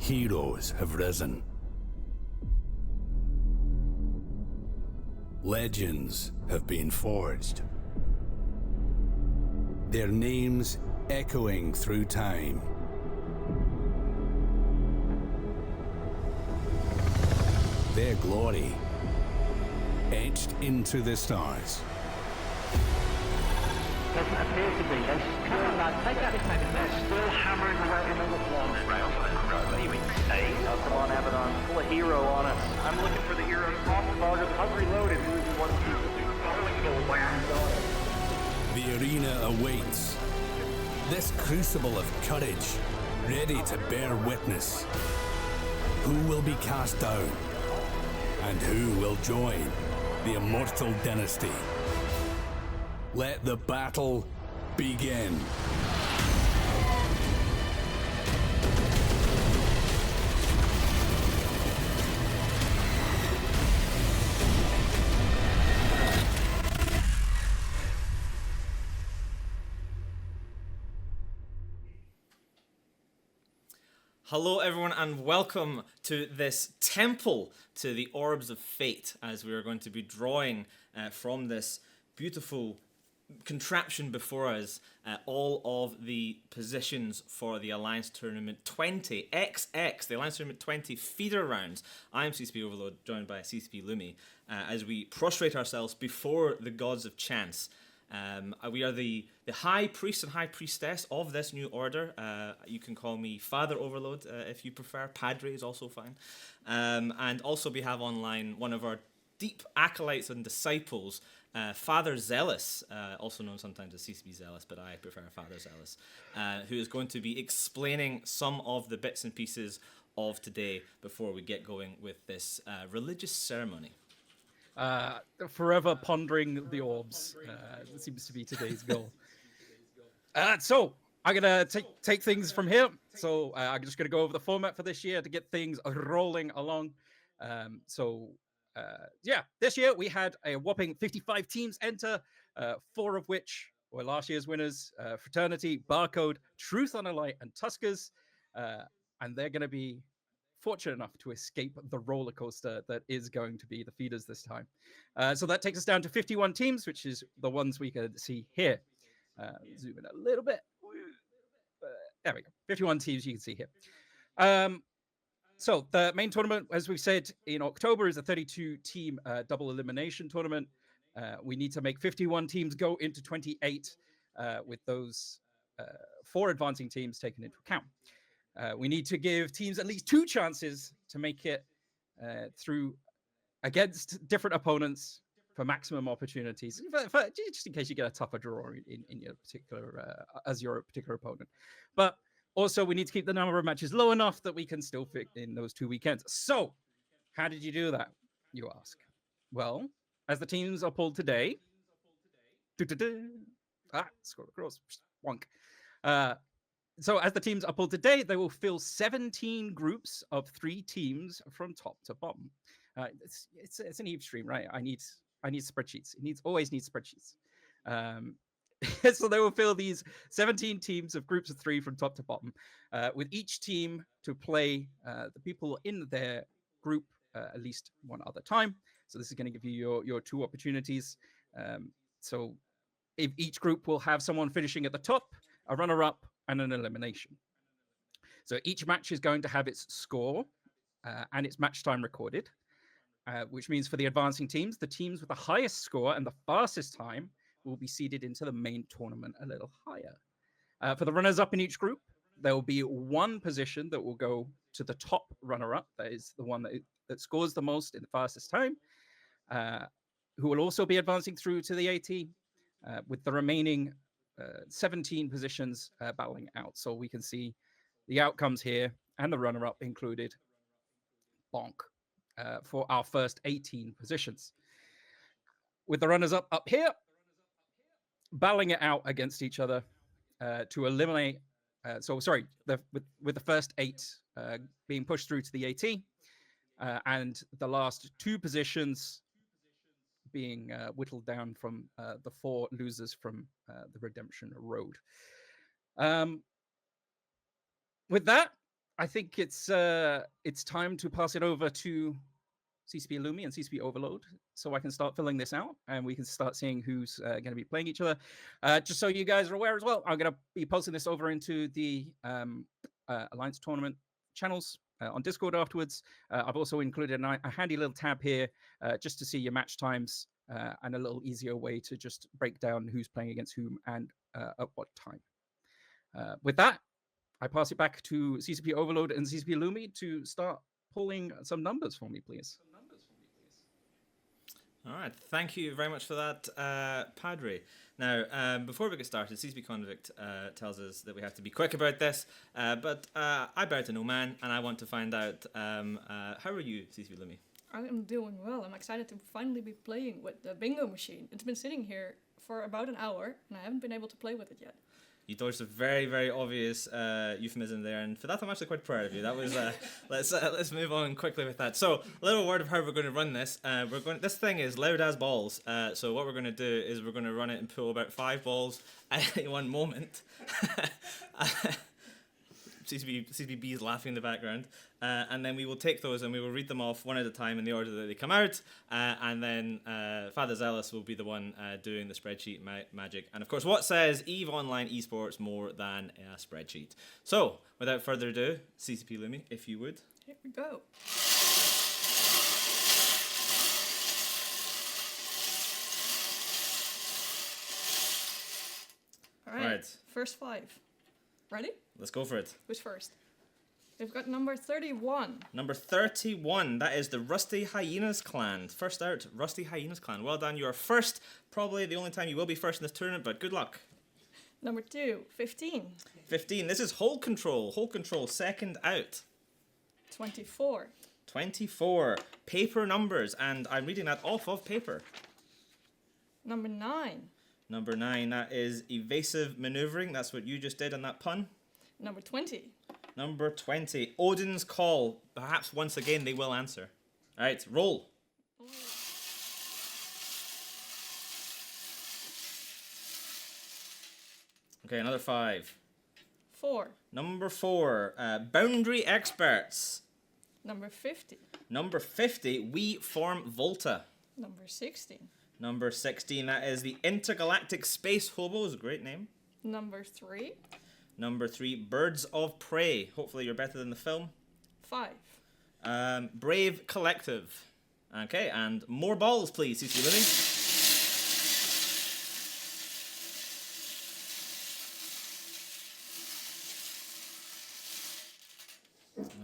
Heroes have risen. Legends have been forged. Their names echoing through time. Their glory etched into the stars. Doesn't appear to be. Come on, lad, take out this magazine. They're still hammering away in the floor. What do you mean, say? Oh, come on, Abaddon. Pull a hero on us. I'm looking for the hero's off target. Hungry loaded. Losing one piece of The arena awaits. This crucible of courage, ready to bear witness. Who will be cast down? And who will join the immortal dynasty? Let the battle begin. Hello everyone and welcome to this temple to the Orbs of Fate, as we are going to be drawing from this beautiful contraption before us all of the positions for the Alliance Tournament 20 XX, the Alliance Tournament 20 feeder rounds. I am CCP Overload, joined by CCP Lumi, as we prostrate ourselves before the gods of chance. We are the high priest and high priestess of this new order. You can call me Father Overload if you prefer. Padre is also fine. And also we have online one of our deep acolytes and disciples, Father Zelus, also known sometimes as CCP Zelus, but I prefer Father Zelus, who is going to be explaining some of the bits and pieces of today before we get going with this religious ceremony. Forever pondering the orbs seems to be today's goal. So I'm gonna take things from here. So I'm just gonna go over the format for this year to get things rolling along. This year we had a whopping 55 teams enter, 4 of which were last year's winners: Fraternity, Barcode, Truth on a Light, and Tuskers. And they're going to be fortunate enough to escape the roller coaster that is going to be the feeders this time. So that takes us down to 51 teams, which is the ones we can see here. Zoom in a little bit. There we go. 51 teams you can see here. So the main tournament, as we've said, in October is a 32-team double elimination tournament. We need to make 51 teams go into 28 with those 4 advancing teams taken into account. We need to give teams at least 2 chances to make it through against different opponents for maximum opportunities, just in case you get a tougher draw in your particular as your particular opponent. But also, we need to keep the number of matches low enough that we can still fit in those 2 weekends. So, how did you do that, you ask? Well, as the teams are pulled today, scroll across, wonk. So as the teams are pulled today, they will fill 17 groups of 3 teams from top to bottom. It's an Eve stream, right? I need spreadsheets. Always needs spreadsheets. So they will fill these 17 teams of groups of 3 from top to bottom, with each team to play the people in their group at least one other time. So this is going to give you your 2 opportunities. So if each group will have someone finishing at the top, a runner-up, and an elimination. So each match is going to have its score and its match time recorded, which means for the advancing teams, the teams with the highest score and the fastest time will be seeded into the main tournament a little higher. For the runners-up in each group, there will be 1 position that will go to the top runner-up. That is the one that scores the most in the fastest time, who will also be advancing through to the AT, with the remaining 17 positions battling out. So we can see the outcomes here and the runner-up included. Bonk. For our first 18 positions. With the runners-up up here, battling it out against each other to eliminate. With the first 8 being pushed through to the AT, and the last 2 positions being whittled down from the 4 losers from the Redemption Road. With that, I think it's time to pass it over to CCP Lumi and CCP Overload, so I can start filling this out, and we can start seeing who's going to be playing each other. Just so you guys are aware as well, I'm going to be posting this over into the Alliance Tournament channels on Discord afterwards. I've also included a handy little tab here just to see your match times and a little easier way to just break down who's playing against whom and at what time. With that, I pass it back to CCP Overload and CCP Lumi to start pulling some numbers for me, please. All right, thank you very much for that, Padre. Now, before we get started, CCP Convict tells us that we have to be quick about this, but I bow to no man, and I want to find out, how are you, CCP Lumi? I am doing well. I'm excited to finally be playing with the bingo machine. It's been sitting here for about an hour, and I haven't been able to play with it yet. You dodged a very, very obvious euphemism there, and for that I'm actually quite proud of you. That was let's move on quickly with that. So, a little word of how we're going to run this. This thing is loud as balls. So what we're going to do is we're going to run it and pull about 5 balls at any one moment. CCB is laughing in the background, and then we will take those and we will read them off one at a time in the order that they come out, and then Father Zelus will be the one doing the spreadsheet magic. And of course, what says EVE Online Esports more than a spreadsheet? So, without further ado, CCP Lumi, if you would. Here we go. All right. First 5. Ready? Let's go for it. Who's first? We've got number 31. Number 31, that is the Rusty Hyenas clan. First out, Rusty Hyenas clan. Well done, you are first. Probably the only time you will be first in this tournament, but good luck. Number 2, 15. 15, this is Hold Control. Hold Control, second out. 24. 24, paper numbers, and I'm reading that off of paper. Number 9. Number 9, that is Evasive Maneuvering. That's what you just did on that pun. Number 20. Number 20, Odin's Call. Perhaps once again they will answer. All right, roll. Okay, another 5. 4. Number 4, Boundary Experts. Number 50. Number 50, We Form Volta. Number 16. Number 16, that is the Intergalactic Space Hobos. Great name. Number 3. Number 3, Birds of Prey. Hopefully you're better than the film. 5. Brave Collective. Okay, and more balls, please, CC Living.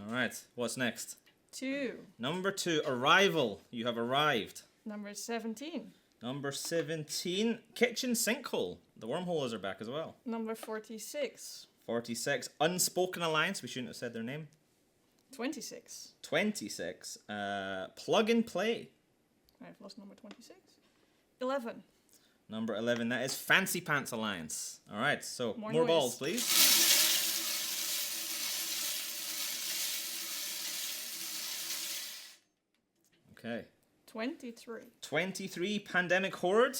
All right, what's next? 2. Number 2, Arrival. You have arrived. Number 17. Number 17, Kitchen Sinkhole. The wormholes are back as well. Number 46. 46, Unspoken Alliance. We shouldn't have said their name. 26. 26, Plug and Play. I've lost number 26. 11. Number 11, that is Fancy Pants Alliance. All right, so more noise. balls, please. Okay. 23. 23, Pandemic Horde.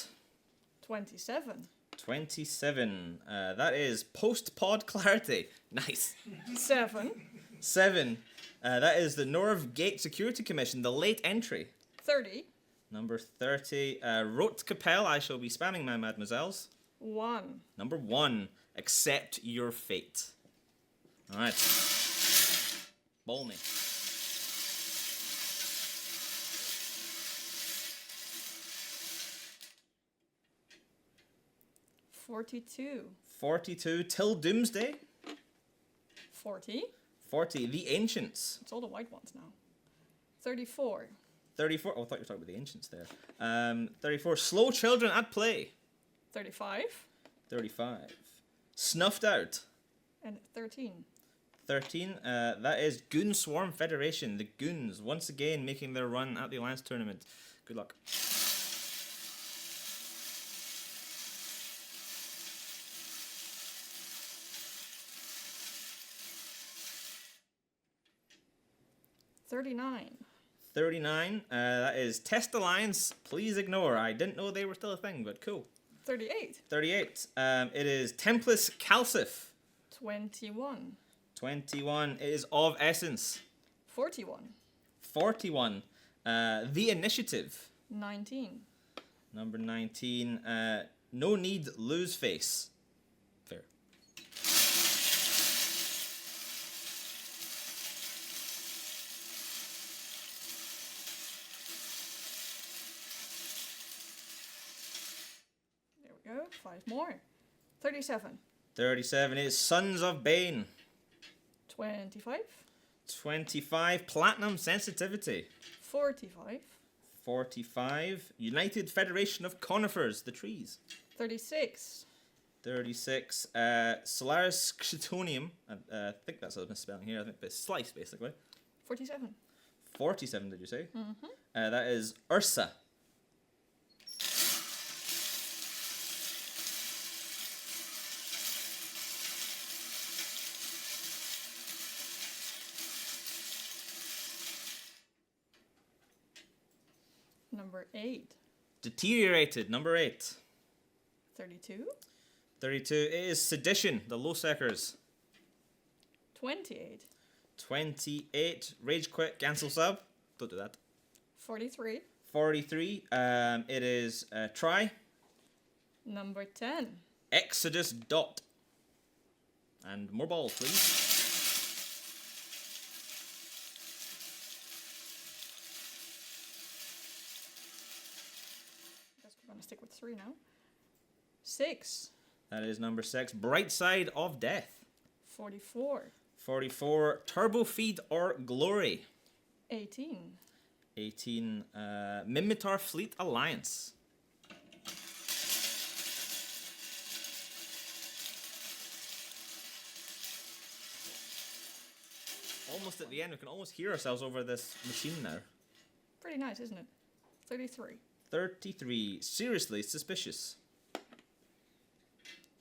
27. 27, that is Post-Pod Clarity. Nice. 7. 7, that is the Norv Gate Security Commission, the late entry. 30. Number 30, Rote Capel, I shall be spamming my mademoiselles. 1. Number 1, Accept Your Fate. All right. Ball me. 42. 42, Till Doomsday. 40. 40, The Ancients. It's all the white ones now. 34. 34, oh, I thought you were talking about the Ancients there. 34, Slow Children at Play. 35. 35, Snuffed Out. And 13. 13, that is Goon Swarm Federation. The Goons, once again, making their run at the Alliance Tournament. Good luck. 39. 39, that is Test Alliance. Please ignore. I didn't know they were still a thing, but cool. 38. 38, it is Templis Calcif. 21. 21 is of essence. 41. 41. The initiative. 19. Number 19. No need, lose face. Fair. There we go. 5 more. 37. 37 is Sons of Bane. 25. 25. Platinum sensitivity. 45. 45. United Federation of Conifers, the trees. 36. 36. Solaris Chitonium. I think that's a misspelling here. I think it's slice, basically. 47. 47, did you say? Mm-hmm. That is Ursa. Number 8. Deteriorated, number 8. 32. 32 is Sedition, the Low Seckers. 28. 28, Rage Quit, Cancel Sub. Don't do that. 43. 43, it is Try. Number 10. Exodus Dot. And more balls, please. Guess we're gonna stick with 3 now. 6. That is number 6, Bright Side of Death. 44. 44, Turbo Feed or Glory. 18. 18, Mimitar Fleet Alliance. Almost at the end, we can almost hear ourselves over this machine now. Pretty nice, isn't it? 33. 33, Seriously Suspicious.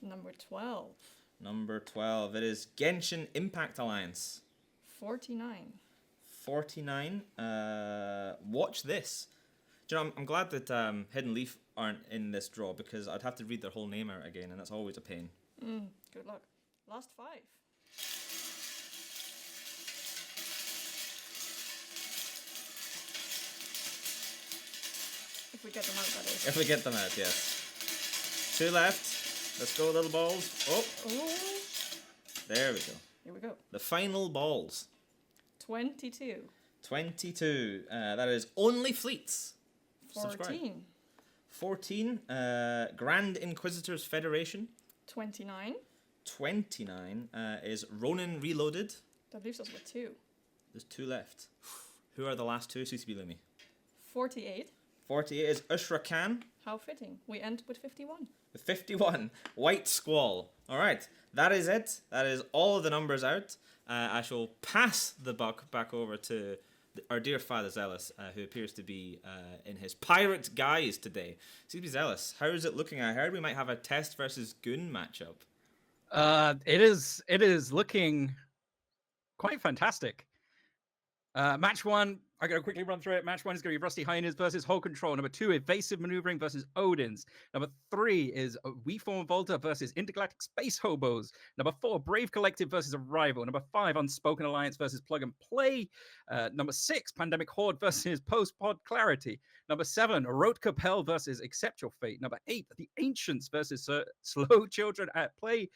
Number 12. Number 12, it is Genshin Impact Alliance. 49. 49, Watch This. Do you know, I'm glad that Hidden Leaf aren't in this draw, because I'd have to read their whole name out again, and that's always a pain. Good luck. Last 5. If we get them out, that is. If we get them out, yes. 2 left. Let's go, little balls. Oh, Oh, there we go. here we go. The final balls. 22. 22. That is Only Fleets. 14. Subscribe. 14. Grand Inquisitors Federation. 29. 29 is Ronin Reloaded. That leaves us with 2. There's 2 left. Who are the last 2? CCP Lumi. 48. 48 is Ushra Khan. How fitting. We end with 51. 51, White Squall. All right, that is it. That is all of the numbers out. I shall pass the buck back over to our dear Father Zelus, who appears to be in his pirate guise today. CCP Zelus, how is it looking? I heard we might have a Test versus Goon matchup. It is looking quite fantastic. Match 1, I'm going to quickly run through it. Match 1 is going to be Rusty Hyenas versus Hull Control. Number 2, Evasive Maneuvering versus Odins. Number 3 is We Form Volta versus Intergalactic Space Hobos. Number 4, Brave Collective versus Arrival. Number 5, Unspoken Alliance versus Plug and Play. Number 6, Pandemic Horde versus Post-Pod Clarity. Number 7, Rote Capel versus Accept Your Fate. Number 8, The Ancients versus Slow Children at Play.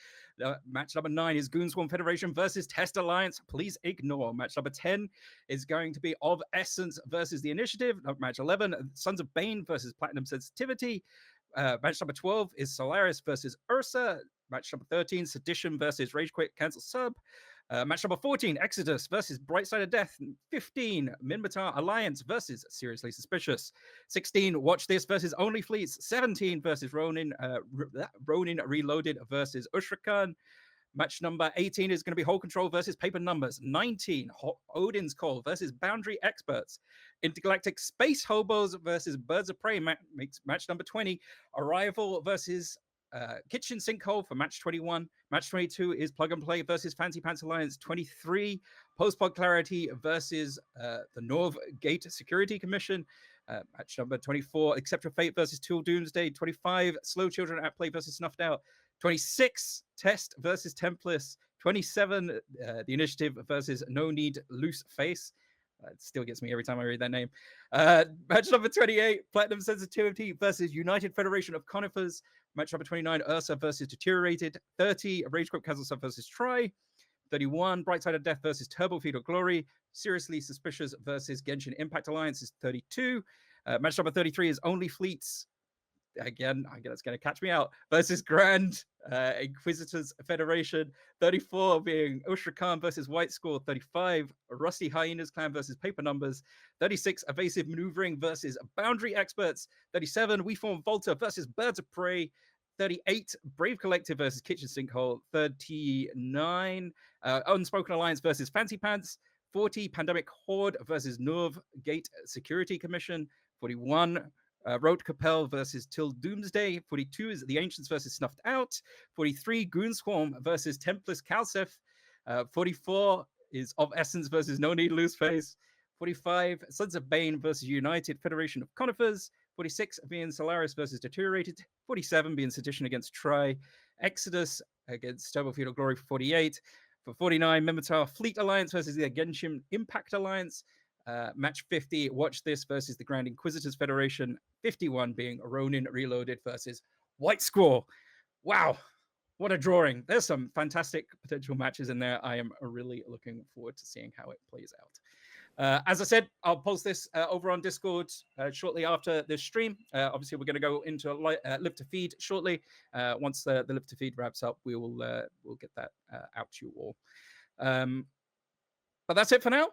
Match number 9 is Goonswarm Federation versus Test Alliance. Please ignore. Match number 10 is going to be Of Essence versus The Initiative. Match 11, Sons of Bane versus Platinum Sensitivity. Match number 12 is Solaris versus Ursa. Match number 13, Sedition versus Rage Quit Cancel Sub. Match number 14, Exodus versus Bright Side of Death. 15, Minmatar Alliance versus Seriously Suspicious. 16, Watch This versus Only Fleets. 17 versus Ronin Reloaded versus Ushrakan. Match number 18 is going to be Whole Control versus Paper Numbers. 19, Odin's Call versus Boundary Experts. Intergalactic Space Hobos versus Birds of Prey makes match number 20. Arrival versus Kitchen Sinkhole for match 21. Match 22 is Plug and Play versus Fancy Pants Alliance. 23, Postpod Clarity versus the North Gate Security Commission. Match number 24, Accept Your Fate versus Tool Doomsday. 25, Slow Children at Play versus Snuffed Out. 26, Test versus Templars. 27, the Initiative versus No Need Loose Face. It still gets me every time I read that name. Match number 28, Platinum Sensitivity versus United Federation of Conifers. Match number 29, Ursa versus Deteriorated. 30, Rage Quit Castle Sub versus Try. 31, Bright Side of Death versus Turbo Feed of Glory. Seriously Suspicious versus Genshin Impact Alliance is 32. Match number 33 is Only Fleets. Again, I guess it's going to catch me out. Versus Grand Inquisitors Federation. 34 being Ushra Khan versus White Score. 35, Rusty Hyenas Clan versus Paper Numbers. 36, Evasive Maneuvering versus Boundary Experts. 37, We Form Volta versus Birds of Prey. 38, Brave Collective versus Kitchen Sinkhole. 39, Unspoken Alliance versus Fancy Pants. 40, Pandemic Horde versus Nerve Gate Security Commission. 41, Road Capel versus Till Doomsday. 42 is The Ancients versus Snuffed Out. 43, Goon Swarm versus Templars Calcef. 44 is Of Essence versus No Need Loose Face. 45, Sons of Bane versus United Federation of Conifers. 46 being Solaris versus Deteriorated. 47 being Sedition against Try. Exodus against Turbo Feudal Glory for 48. For 49, Mimitar Fleet Alliance versus the Genshin Impact Alliance. Match 50, Watch This versus the Grand Inquisitors Federation. 51 being Ronin Reloaded versus White Squall. Wow, what a drawing. There's some fantastic potential matches in there. I am really looking forward to seeing how it plays out. As I said, I'll post this over on Discord shortly after this stream. Obviously, we're going to go into Live to Feed shortly. Once the Live to Feed wraps up, we'll get that out to you all. But that's it for now.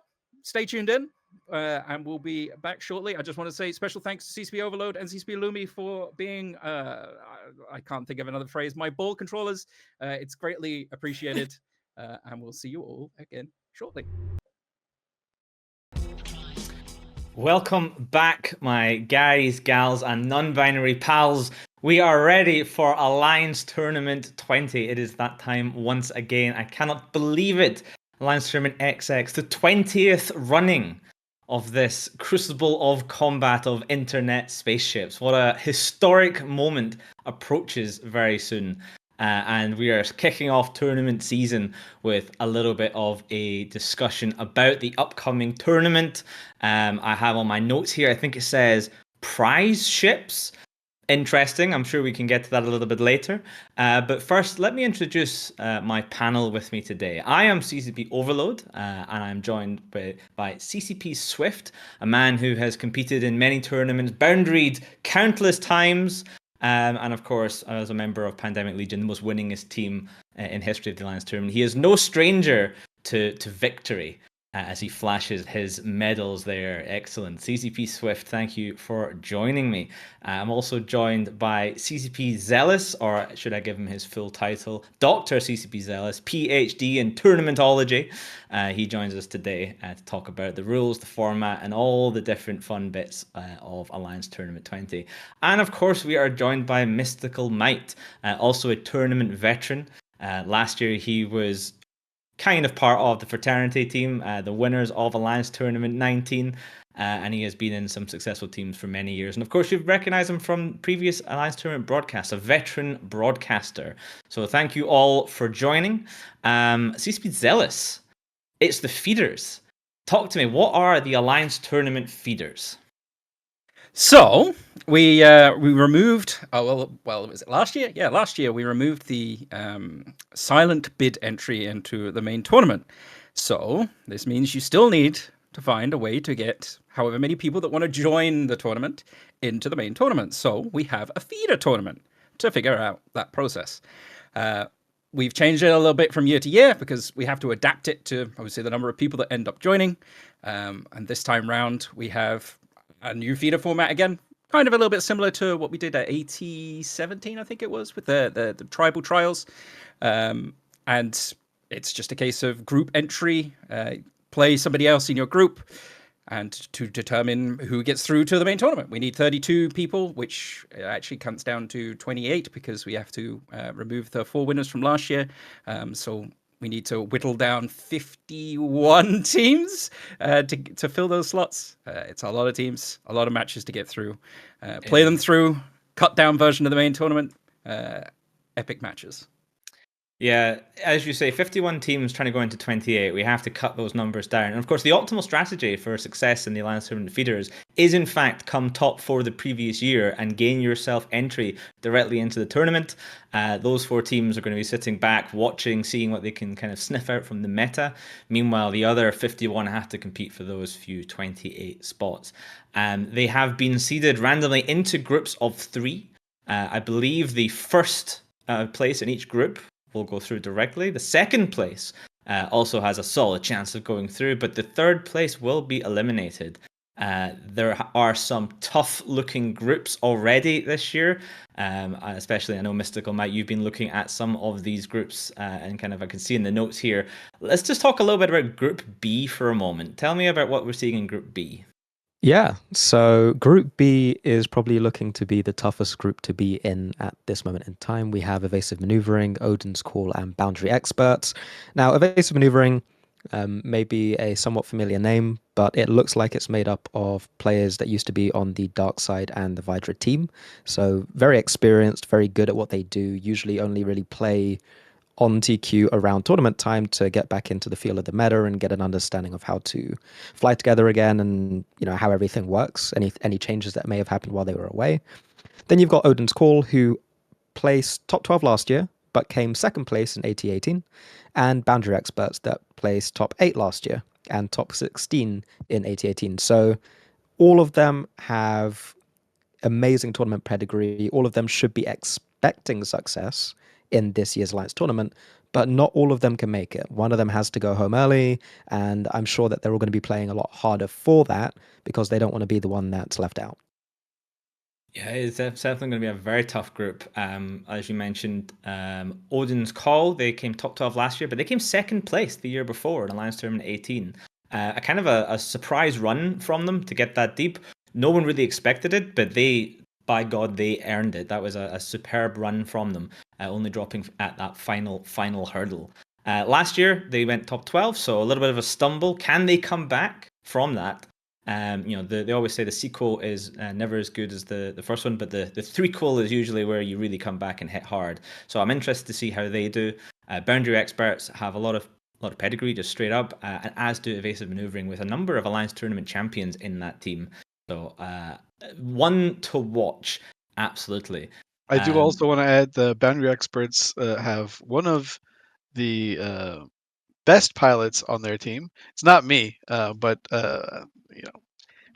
Stay tuned in, and we'll be back shortly. I just want to say special thanks to CCP Overload and CCP Lumi for being, I can't think of another phrase, my ball controllers. It's greatly appreciated, and we'll see you all again shortly. Welcome back, my guys, gals, and non-binary pals. We are ready for Alliance Tournament 20. It is that time once again. I cannot believe it. Alliance Tournament XX, the 20th running of this crucible of combat of internet spaceships. What a historic moment approaches very soon. And we are kicking off tournament season with a little bit of a discussion about the upcoming tournament. I have on my notes here, I think it says prize ships. Interesting. I'm sure we can get to that a little bit later. But first, let me introduce my panel with me today. I am CCP Overload, and I'm joined by CCP Swift, a man who has competed in many tournaments, boundaried countless times, and of course, as a member of Pandemic Legion, the most winningest team in history of the Alliance Tournament. He is no stranger to victory. As he flashes his medals there. Excellent. CCP Swift, thank you for joining me. I'm also joined by CCP Zelus, or should I give him his full title? Dr. CCP Zelus, PhD in Tournamentology. He joins us today to talk about the rules, the format, and all the different fun bits of Alliance Tournament 20. And of course, we are joined by Mystical Might, also a tournament veteran. Last year, he was kind of part of the fraternity team, the winners of Alliance Tournament 19, and he has been in some successful teams for many years. And of course, you've recognized him from previous Alliance Tournament broadcasts, a veteran broadcaster. So thank you all for joining. CCP Zelus, it's the feeders. Talk to me, what are the Alliance Tournament feeders? So we removed. Was it last year? Yeah, last year we removed the silent bid entry into the main tournament. So this means you still need to find a way to get however many people that want to join the tournament into the main tournament. So we have a feeder tournament to figure out that process. We've changed it a little bit from year to year because we have to adapt it to obviously the number of people that end up joining. And this time round we have a new feeder format again, kind of a little bit similar to what we did at 17, I think it was, with the tribal trials. And it's just a case of group entry, play somebody else in your group, and to determine who gets through to the main tournament. We need 32 people, which actually comes down to 28 because we have to remove the 4 winners from last year. So we need to whittle down 51 teams to fill those slots. It's a lot of teams, a lot of matches to get through. Play them through, cut down version of the main tournament, epic matches. Yeah, as you say, 51 teams trying to go into 28. We have to cut those numbers down. And of course, the optimal strategy for success in the Alliance Tournament feeders is, in fact, come top 4 the previous year and gain yourself entry directly into the tournament. Those 4 teams are going to be sitting back, watching, seeing what they can kind of sniff out from the meta. Meanwhile, the other 51 have to compete for those few 28 spots. They have been seeded randomly into groups of 3. I believe the first place in each group will go through directly. The second place also has a solid chance of going through, but the third place will be eliminated. There are some tough-looking groups already this year, especially I know Mystical Mike, you've been looking at some of these groups, and kind of I can see in the notes here. Let's just talk a little bit about Group B for a moment. Tell me about what we're seeing in Group B. Yeah, so Group B is probably looking to be the toughest group to be in at this moment in time. We have Evasive Maneuvering, Odin's Call, and Boundary Experts. Now, Evasive Maneuvering may be a somewhat familiar name, but it looks like it's made up of players that used to be on the Dark Side and the Vidra team. So very experienced, very good at what they do, usually only really play on TQ around tournament time to get back into the feel of the meta and get an understanding of how to fly together again and how everything works, any changes that may have happened while they were away. Then you've got Odin's Call, who placed top 12 last year but came second place in AT18, and Boundary Experts that placed top 8 last year and top 16 in AT18. So all of them have amazing tournament pedigree. All of them should be expecting success in this year's Alliance tournament, but not all of them can make it. One of them has to go home early, and I'm sure that they're all going to be playing a lot harder for that because they don't want to be the one that's left out. Yeah, it's definitely going to be a very tough group. As you mentioned, Odin's Call, they came top 12 last year, but they came second place the year before in Alliance Tournament 18. A kind of a surprise run from them to get that deep. No one really expected it, but by God, they earned it. That was a superb run from them, only dropping at that final hurdle. Last year, they went top 12, so a little bit of a stumble. Can they come back from that? They always say the sequel is never as good as the first one, but the threequel is usually where you really come back and hit hard. So I'm interested to see how they do. Boundary Experts have a lot of pedigree, just straight up, and as do Evasive Maneuvering, with a number of Alliance Tournament champions in that team. So one to watch, absolutely. I do also want to add the Boundary Experts have one of the best pilots on their team. It's not me, but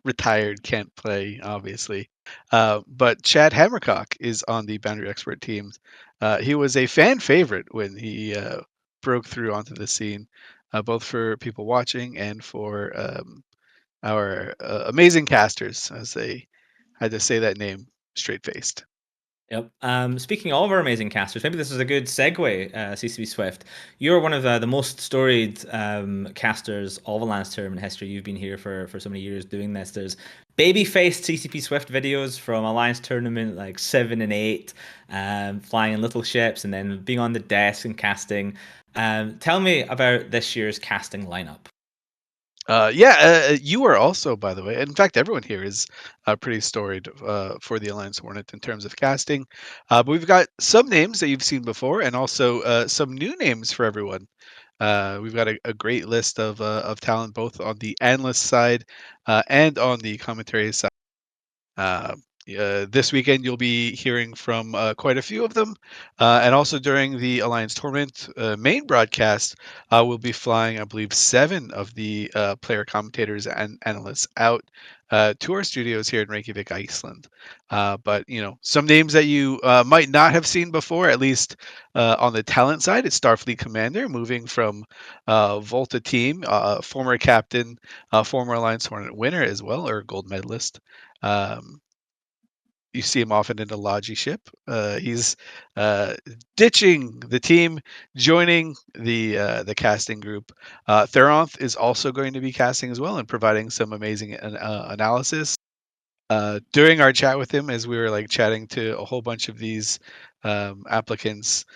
retired, can't play, obviously. But Chad Hammercock is on the Boundary Expert team. He was a fan favorite when he broke through onto the scene, both for people watching and for our amazing casters, as they had to say that name straight-faced. Yep. Speaking of our amazing casters, maybe this is a good segue, CCP Swift. You're one of the most storied casters of Alliance Tournament history. You've been here for so many years doing this. There's baby-faced CCP Swift videos from Alliance Tournament like 7 and 8, flying in little ships and then being on the desk and casting. Tell me about this year's casting lineup. You are also, by the way. In fact, everyone here is pretty storied for the Alliance Hornet in terms of casting. But we've got some names that you've seen before, and also some new names for everyone. We've got a great list of talent, both on the analyst side and on the commentary side. This weekend, you'll be hearing from quite a few of them. And also during the Alliance Tournament main broadcast, we'll be flying, I believe, 7 of the player commentators and analysts out to our studios here in Reykjavik, Iceland. But, some names that you might not have seen before, at least on the talent side, it's Starfleet Commander, moving from Volta team, former captain, former Alliance Hornet winner as well, or gold medalist. You see him often in the Logi ship. He's ditching the team, joining the casting group. Theronth is also going to be casting as well and providing some amazing analysis. During our chat with him, as we were chatting to a whole bunch of these applicants,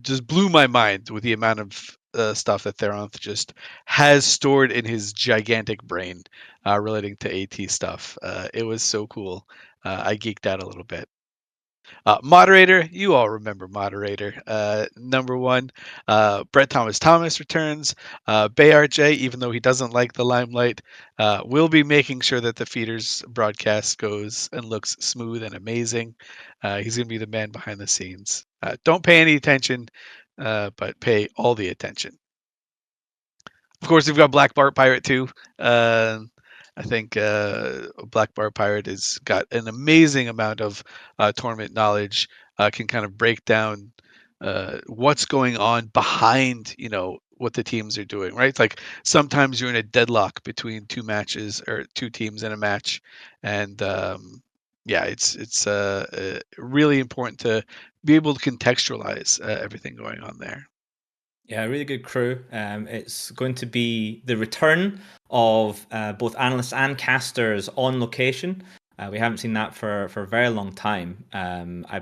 just blew my mind with the amount of stuff that Theronth just has stored in his gigantic brain relating to AT stuff. It was so cool. I geeked out a little bit. Moderator, you all remember Moderator. Number one, Brett Thomas returns. Bayard J, even though he doesn't like the limelight, will be making sure that the feeders broadcast goes and looks smooth and amazing. He's going to be the man behind the scenes. Don't pay any attention, but pay all the attention. Of course, we've got Black Bart Pirate too. I think Black Bar Pirate has got an amazing amount of tournament knowledge. Can kind of break down what's going on behind, what the teams are doing. Right, like sometimes you're in a deadlock between two matches or two teams in a match, and yeah, it's really important to be able to contextualize everything going on there. Yeah, really good crew. It's going to be the return of both analysts and casters on location. We haven't seen that for a very long time. I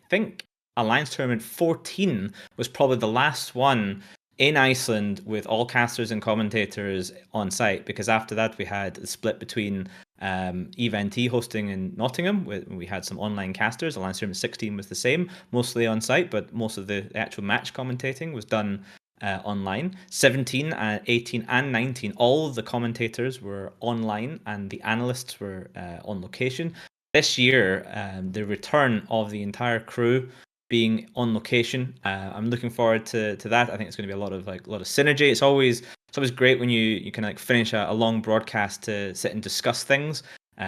think Alliance Tournament 14 was probably the last one in Iceland with all casters and commentators on site, because after that we had a split between EVNT hosting in Nottingham. We had some online casters. Alliance Tournament 16 was the same, mostly on site, but most of the actual match commentating was done online. 17, 18, and 19, all of the commentators were online and the analysts were on location. This year, the return of the entire crew being on location, I'm looking forward to that. I think it's going to be a lot of synergy. It's always great when you can finish a long broadcast to sit and discuss things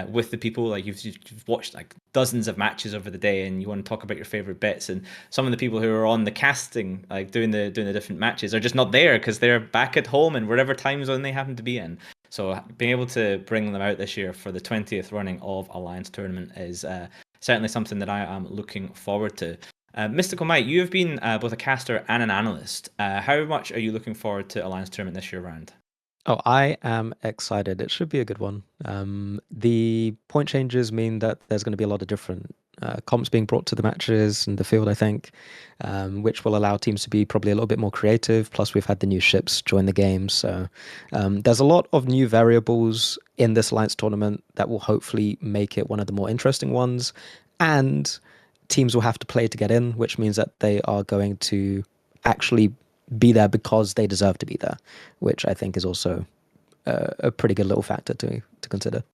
with the people. Like you've watched like dozens of matches over the day, and you want to talk about your favorite bits. And some of the people who are on the casting, like doing the different matches, are just not there because they're back at home in whatever time zone they happen to be in. So being able to bring them out this year for the 20th running of Alliance Tournament is certainly something that I am looking forward to. Mystical Mike, you have been both a caster and an analyst. How much are you looking forward to Alliance Tournament this year round? Oh, I am excited. It should be a good one. The point changes mean that there's going to be a lot of different comps being brought to the matches and the field, I think, which will allow teams to be probably a little bit more creative. Plus, we've had the new ships join the game. So there's a lot of new variables in this Alliance tournament that will hopefully make it one of the more interesting ones. And teams will have to play to get in, which means that they are going to actually be there because they deserve to be there, which I think is also a pretty good little factor to consider.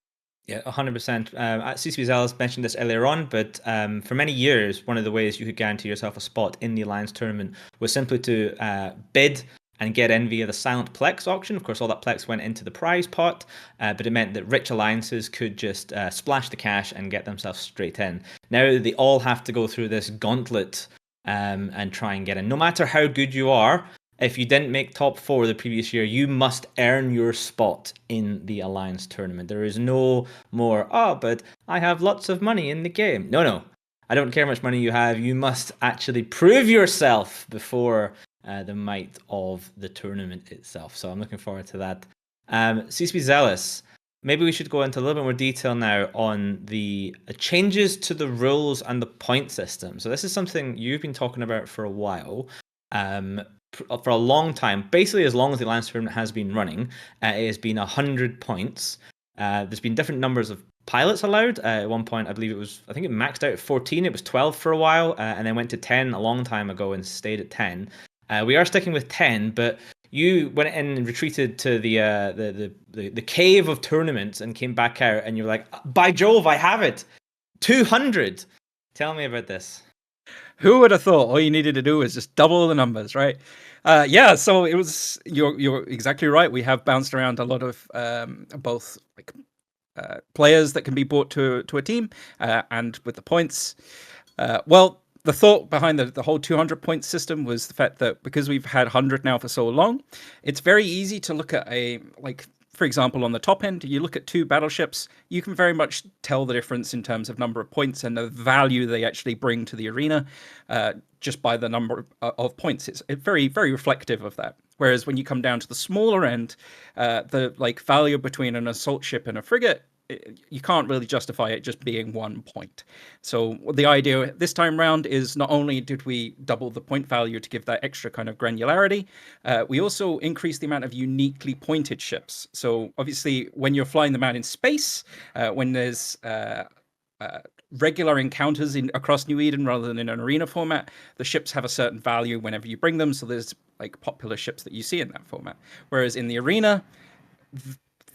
Yeah, 100%. CCP Zelus mentioned this earlier on, but for many years, one of the ways you could guarantee yourself a spot in the Alliance tournament was simply to bid and get in via the silent Plex auction. Of course, all that Plex went into the prize pot, but it meant that rich alliances could just splash the cash and get themselves straight in. Now they all have to go through this gauntlet and try and get in. No matter how good you are, if you didn't make top 4 the previous year, you must earn your spot in the Alliance tournament. There is no more, but I have lots of money in the game. No. I don't care how much money you have. You must actually prove yourself before the might of the tournament itself. So I'm looking forward to that. CCP Zelus, maybe we should go into a little bit more detail now on the changes to the rules and the point system. So this is something you've been talking about for a while. For a long time, basically as long as the Alliance tournament has been running, it has been 100 points. There's been different numbers of pilots allowed. At one point, I think it maxed out at 14. It was 12 for a while, and then went to 10 a long time ago and stayed at 10. We are sticking with 10, but you went in and retreated to the cave of tournaments and came back out, and you're like, by Jove, I have it, 200. Tell me about this. Who would have thought all you needed to do was just double the numbers, right? Yeah, so it was. You're exactly right. We have bounced around a lot of both like players that can be brought to a team, and with the points. Well, the thought behind the whole 200 point system was the fact that because we've had 100 now for so long, it's very easy to look at for example, on the top end, you look at 2 battleships, you can very much tell the difference in terms of number of points and the value they actually bring to the arena just by the number of points. It's very, very reflective of that. Whereas when you come down to the smaller end, the value between an assault ship and a frigate, you can't really justify it just being 1 point. So the idea this time round is not only did we double the point value to give that extra kind of granularity, we also increased the amount of uniquely pointed ships. So obviously when you're flying them out in space, when there's regular encounters across New Eden rather than in an arena format. The ships have a certain value whenever you bring them, so there's like popular ships that you see in that format. Whereas in the arena,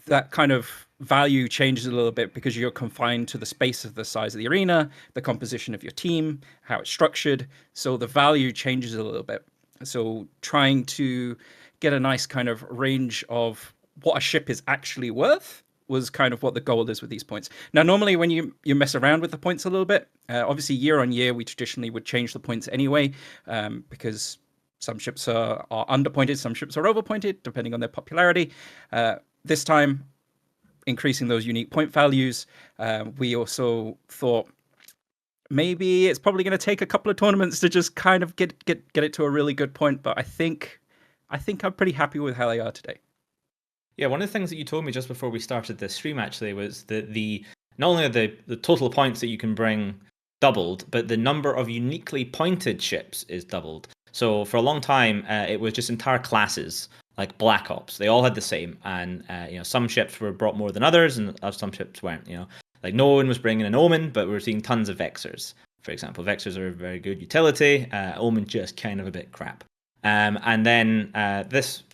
that kind of value changes a little bit because you're confined to the space of the size of the arena, the composition of your team, how it's structured. So the value changes a little bit. So trying to get a nice kind of range of what a ship is actually worth was kind of what the goal is with these points. Now, normally when you mess around with the points a little bit, obviously year on year, we traditionally would change the points anyway, because some ships are underpointed, some ships are overpointed, depending on their popularity. This time, increasing those unique point values, we also thought maybe it's probably going to take a couple of tournaments to just kind of get it to a really good point. But I think I'm pretty happy with how they are today. Yeah, one of the things that you told me just before we started this stream actually was that not only are the total points that you can bring doubled, but the number of uniquely pointed ships is doubled. So for a long time, it was just entire classes like Black Ops. They all had the same, and some ships were brought more than others, and some ships weren't. Like no one was bringing an Omen, but we were seeing tons of Vexers. For example, Vexers are a very good utility. Omen just kind of a bit crap. And then this,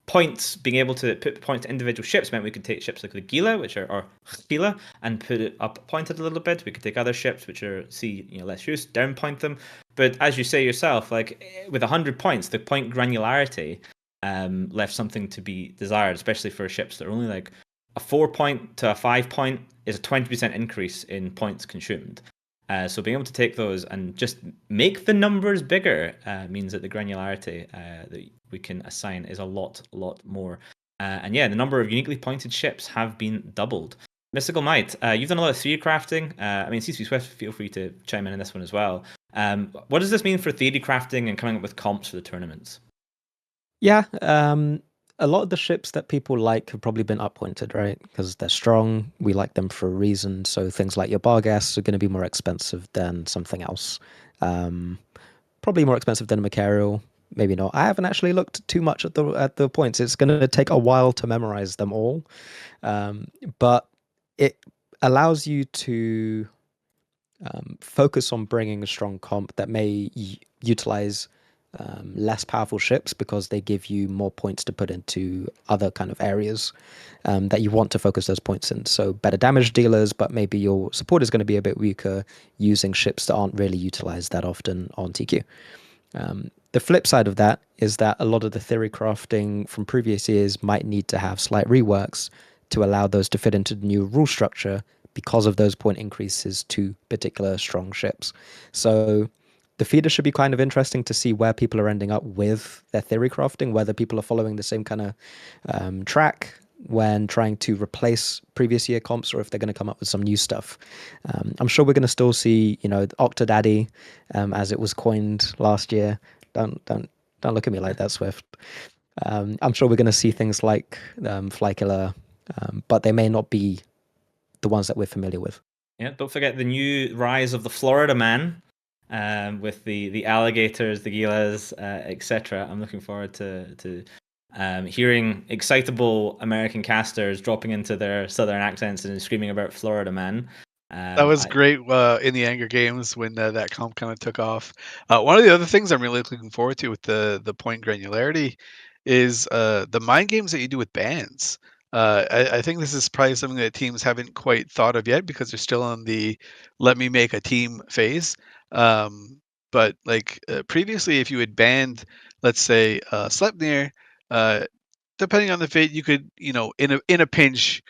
points, being able to put points to individual ships meant we could take ships like the Gila, or Gila, and put it up pointed a little bit. We could take other ships which are less use, down point them. But as you say yourself, like with 100 points, the point granularity left something to be desired, especially for ships that are only like a 4 point to a 5 point is a 20% increase in points consumed. So being able to take those and just make the numbers bigger means that the granularity that we can assign is a lot more. And yeah, the number of uniquely pointed ships have been doubled. Mystical Might, you've done a lot of theory crafting. CCP Swift, feel free to chime in this one as well. What does this mean for theory crafting and coming up with comps for the tournaments? Yeah, a lot of the ships that people like have probably been uppointed, right? Because they're strong. We like them for a reason. So things like your Bargas are going to be more expensive than something else. Probably more expensive than a Macarial. Maybe not. I haven't actually looked too much at the points. It's going to take a while to memorize them all, but it allows you to focus on bringing a strong comp that may utilize less powerful ships because they give you more points to put into other kind of areas that you want to focus those points in. So better damage dealers, but maybe your support is going to be a bit weaker using ships that aren't really utilized that often on TQ. The flip side of that is that a lot of the theory crafting from previous years might need to have slight reworks to allow those to fit into the new rule structure because of those point increases to particular strong ships. So the feeder should be kind of interesting to see where people are ending up with their theory crafting, whether people are following the same kind of track when trying to replace previous year comps, or if they're going to come up with some new stuff. I'm sure we're going to still see, Octodaddy, as it was coined last year. Don't look at me like that, Swift. I'm sure we're going to see things like Fly Killer, but they may not be the ones that we're familiar with. Yeah, don't forget the new rise of the Florida Man, with the alligators, the Gilas, etc. I'm looking forward to hearing excitable American casters dropping into their southern accents and screaming about Florida Man. That was great in the Anger Games when that comp kind of took off. One of the other things I'm really looking forward to with the point granularity is the mind games that you do with bands. I think this is probably something that teams haven't quite thought of yet because they're still on the let me make a team phase. But like previously, if you had banned, let's say, Sleipnir, depending on the fate, you could, in a pinch,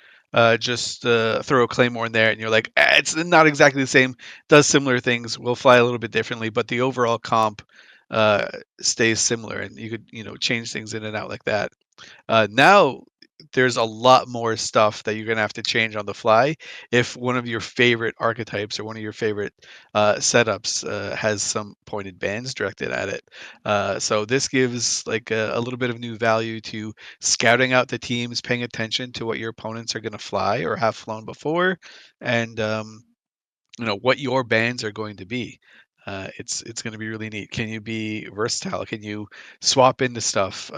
just throw a claymore in there, and you're like, it's not exactly the same. Does similar things. Will fly a little bit differently, but the overall comp stays similar, and you could, change things in and out like that. Now there's a lot more stuff that you're gonna have to change on the fly if one of your favorite archetypes or one of your favorite setups has some pointed bands directed at it. So this gives like a little bit of new value to scouting out the teams, paying attention to what your opponents are gonna fly or have flown before, and what your bands are going to be. It's going to be really neat. Can you be versatile? Can you swap into stuff?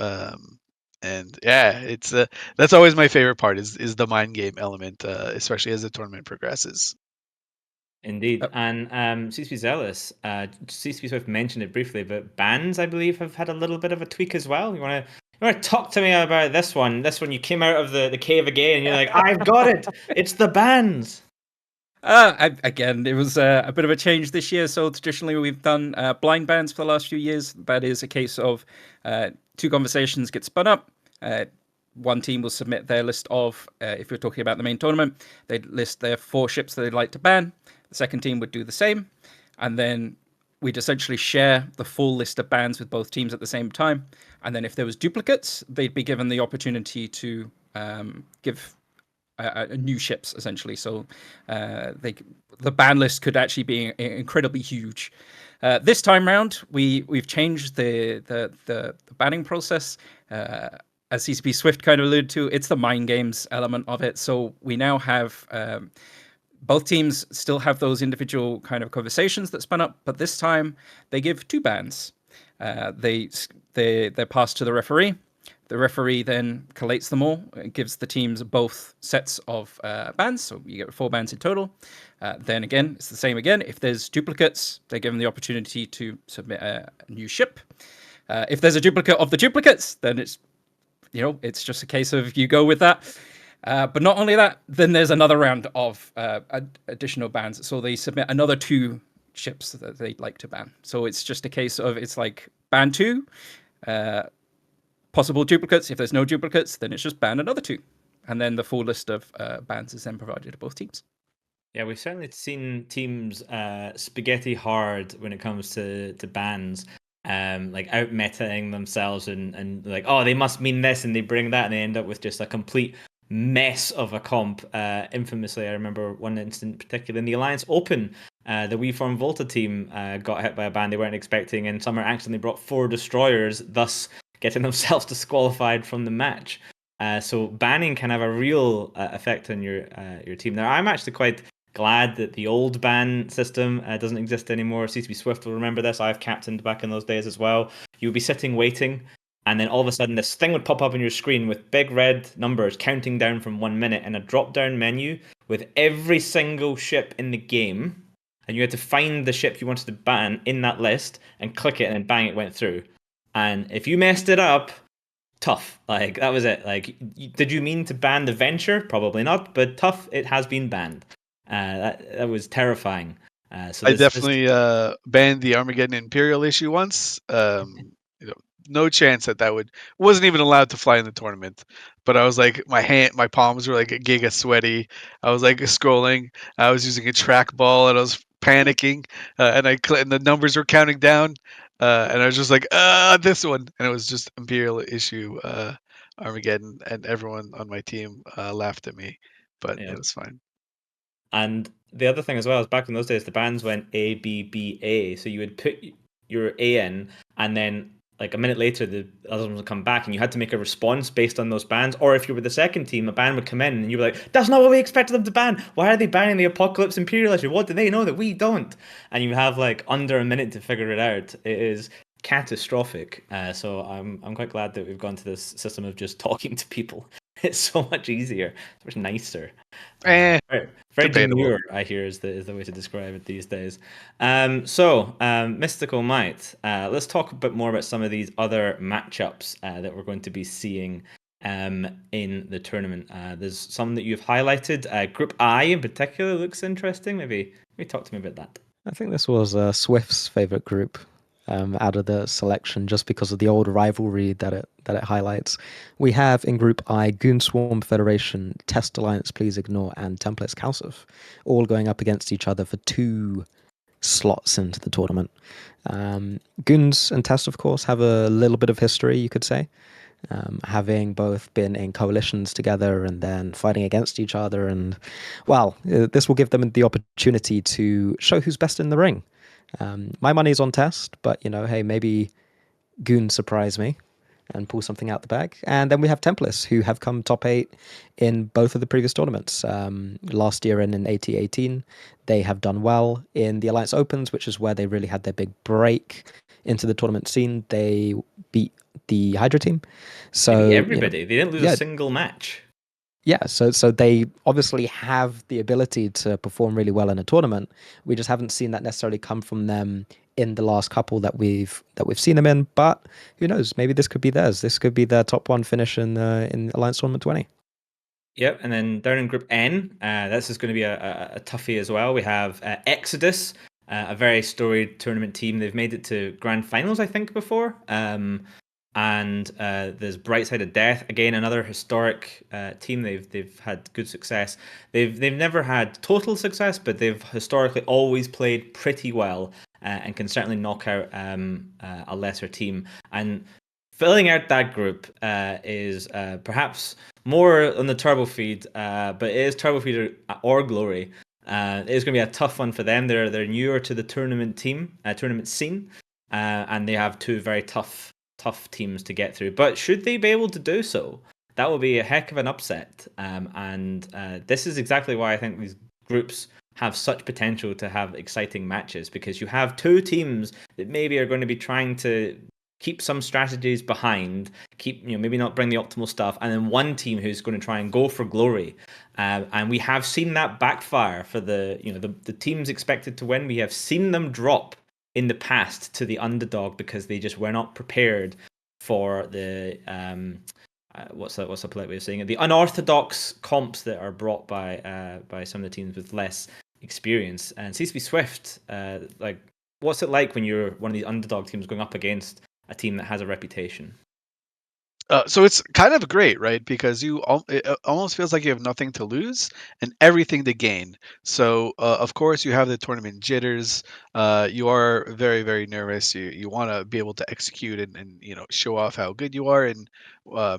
And yeah, it's that's always my favorite part is the mind game element, especially as the tournament progresses. Indeed. And CCP Zelus, CCP Swift mentioned it briefly, but bans, I believe, have had a little bit of a tweak as well. You want to talk to me about this one? This one, you came out of the cave again, and you're like, I've got it. It's the bans. Again, it was a bit of a change this year. So traditionally, we've done blind bans for the last few years. That is a case of two conversations get spun up. One team will submit their list of, if we're talking about the main tournament, they'd list their 4 ships that they'd like to ban. The second team would do the same. And then we'd essentially share the full list of bans with both teams at the same time. And then if there was duplicates, they'd be given the opportunity to give new ships, essentially. So the ban list could actually be incredibly huge. This time round, we've changed the banning process. As CCP Swift kind of alluded to, it's the mind games element of it. So we now have both teams still have those individual kind of conversations that spun up, but this time they give 2 bans. They're passed to the referee. The referee then collates them all, gives the teams both sets of bans, so you get 4 bans in total. Then again, it's the same again. If there's duplicates, they're given the opportunity to submit a new ship. If there's a duplicate of the duplicates, then it's just a case of you go with that. But not only that, then there's another round of additional bans. So they submit another 2 ships that they'd like to ban. So it's just a case of, it's like ban 2, possible duplicates. If there's no duplicates, then it's just ban another 2. And then the full list of bans is then provided to both teams. Yeah, we've certainly seen teams spaghetti hard when it comes to bans. Like out metaing themselves and like, oh, they must mean this, and they bring that, and they end up with just a complete mess of a comp. Infamously, I remember one incident, particularly in the Alliance Open, the WeForm Volta team got hit by a ban they weren't expecting, and Summer accidentally brought 4 destroyers, thus getting themselves disqualified from the match. So banning can have a real effect on your team. Now, I'm actually quite glad that the old ban system doesn't exist anymore. CCP Swift will remember this. I've captained back in those days as well. You would be sitting waiting, and then all of a sudden this thing would pop up on your screen with big red numbers counting down from 1 minute, and a drop-down menu with every single ship in the game, and you had to find the ship you wanted to ban in that list and click it, and then bang, it went through. And if you messed it up, tough. Like, that was it. Like, did you mean to ban the Venture? Probably not, but tough, it has been banned. That was terrifying. So I definitely banned the Armageddon Imperial issue once. No chance that wasn't even allowed to fly in the tournament. But I was like, my palms were like giga sweaty. I was like scrolling. I was using a trackball, and I was panicking. And the numbers were counting down. And I was just like, this one. And it was just Imperial issue Armageddon, and everyone on my team laughed at me, but it was fine. And the other thing as well is, back in those days, the bans went A, B, B, A. So you would put your A in, and then like a minute later, the other ones would come back, and you had to make a response based on those bans. Or if you were the second team, a ban would come in, and you were like, that's not what we expected them to ban. Why are they banning the Apocalypse Imperial issue? What do they know that we don't? And you have like under a minute to figure it out. It is catastrophic. So I'm quite glad that we've gone to this system of just talking to people. It's so much easier, so much nicer. Very demure, I hear, is the way to describe it these days. Mystical Might, let's talk a bit more about some of these other matchups that we're going to be seeing in the tournament. There's some that you've highlighted. Group I in particular looks interesting. Maybe talk to me about that. I think this was Swift's favorite group out of the selection, just because of the old rivalry that it highlights. We have in Group I Goonswarm Federation, Test Alliance Please Ignore, and Templates Kalsif, all going up against each other for 2 slots into the tournament. Goons and Test, of course, have a little bit of history, you could say, having both been in coalitions together and then fighting against each other. And, well, this will give them the opportunity to show who's best in the ring. My money's on Test, but, hey, maybe Goons surprise me and pull something out the bag. And then we have Templates, who have come top 8 in both of the previous tournaments. Last year in AT18, they have done well in the Alliance Opens, which is where they really had their big break into the tournament scene. They beat the Hydra team. So everybody. They didn't lose a single match. Yeah, so they obviously have the ability to perform really well in a tournament. We just haven't seen that necessarily come from them in the last couple that we've seen them in. But who knows? Maybe this could be theirs. This could be their top one finish in Alliance Tournament 20. Yep, and then down in Group N, this is going to be a toughie as well. We have Exodus, a very storied tournament team. They've made it to grand finals, I think, before. And there's Bright Side of Death, again another historic team. They've had good success. They've never had total success, but they've historically always played pretty well and can certainly knock out a lesser team. And filling out that group is perhaps more on the Turbo Feed, but it is Turbo Feed or Glory. It is going to be a tough one for them. They're newer to the tournament scene, and they have two very tough teams to get through. But should they be able to do so, that will be a heck of an upset. And this is exactly why I think these groups have such potential to have exciting matches, because you have two teams that maybe are going to be trying to keep some strategies behind, maybe not bring the optimal stuff, and then one team who's going to try and go for glory. And we have seen that backfire for the teams expected to win. We have seen them drop in the past to the underdog because they just were not prepared for the what's the polite way of saying it? The unorthodox comps that are brought by some of the teams with less experience. And CCP Swift, what's it like when you're one of these underdog teams going up against a team that has a reputation? So it's kind of great, right? Because it almost feels like you have nothing to lose and everything to gain. So of course you have the tournament jitters. You are very, very nervous. You want to be able to execute and show off how good you are and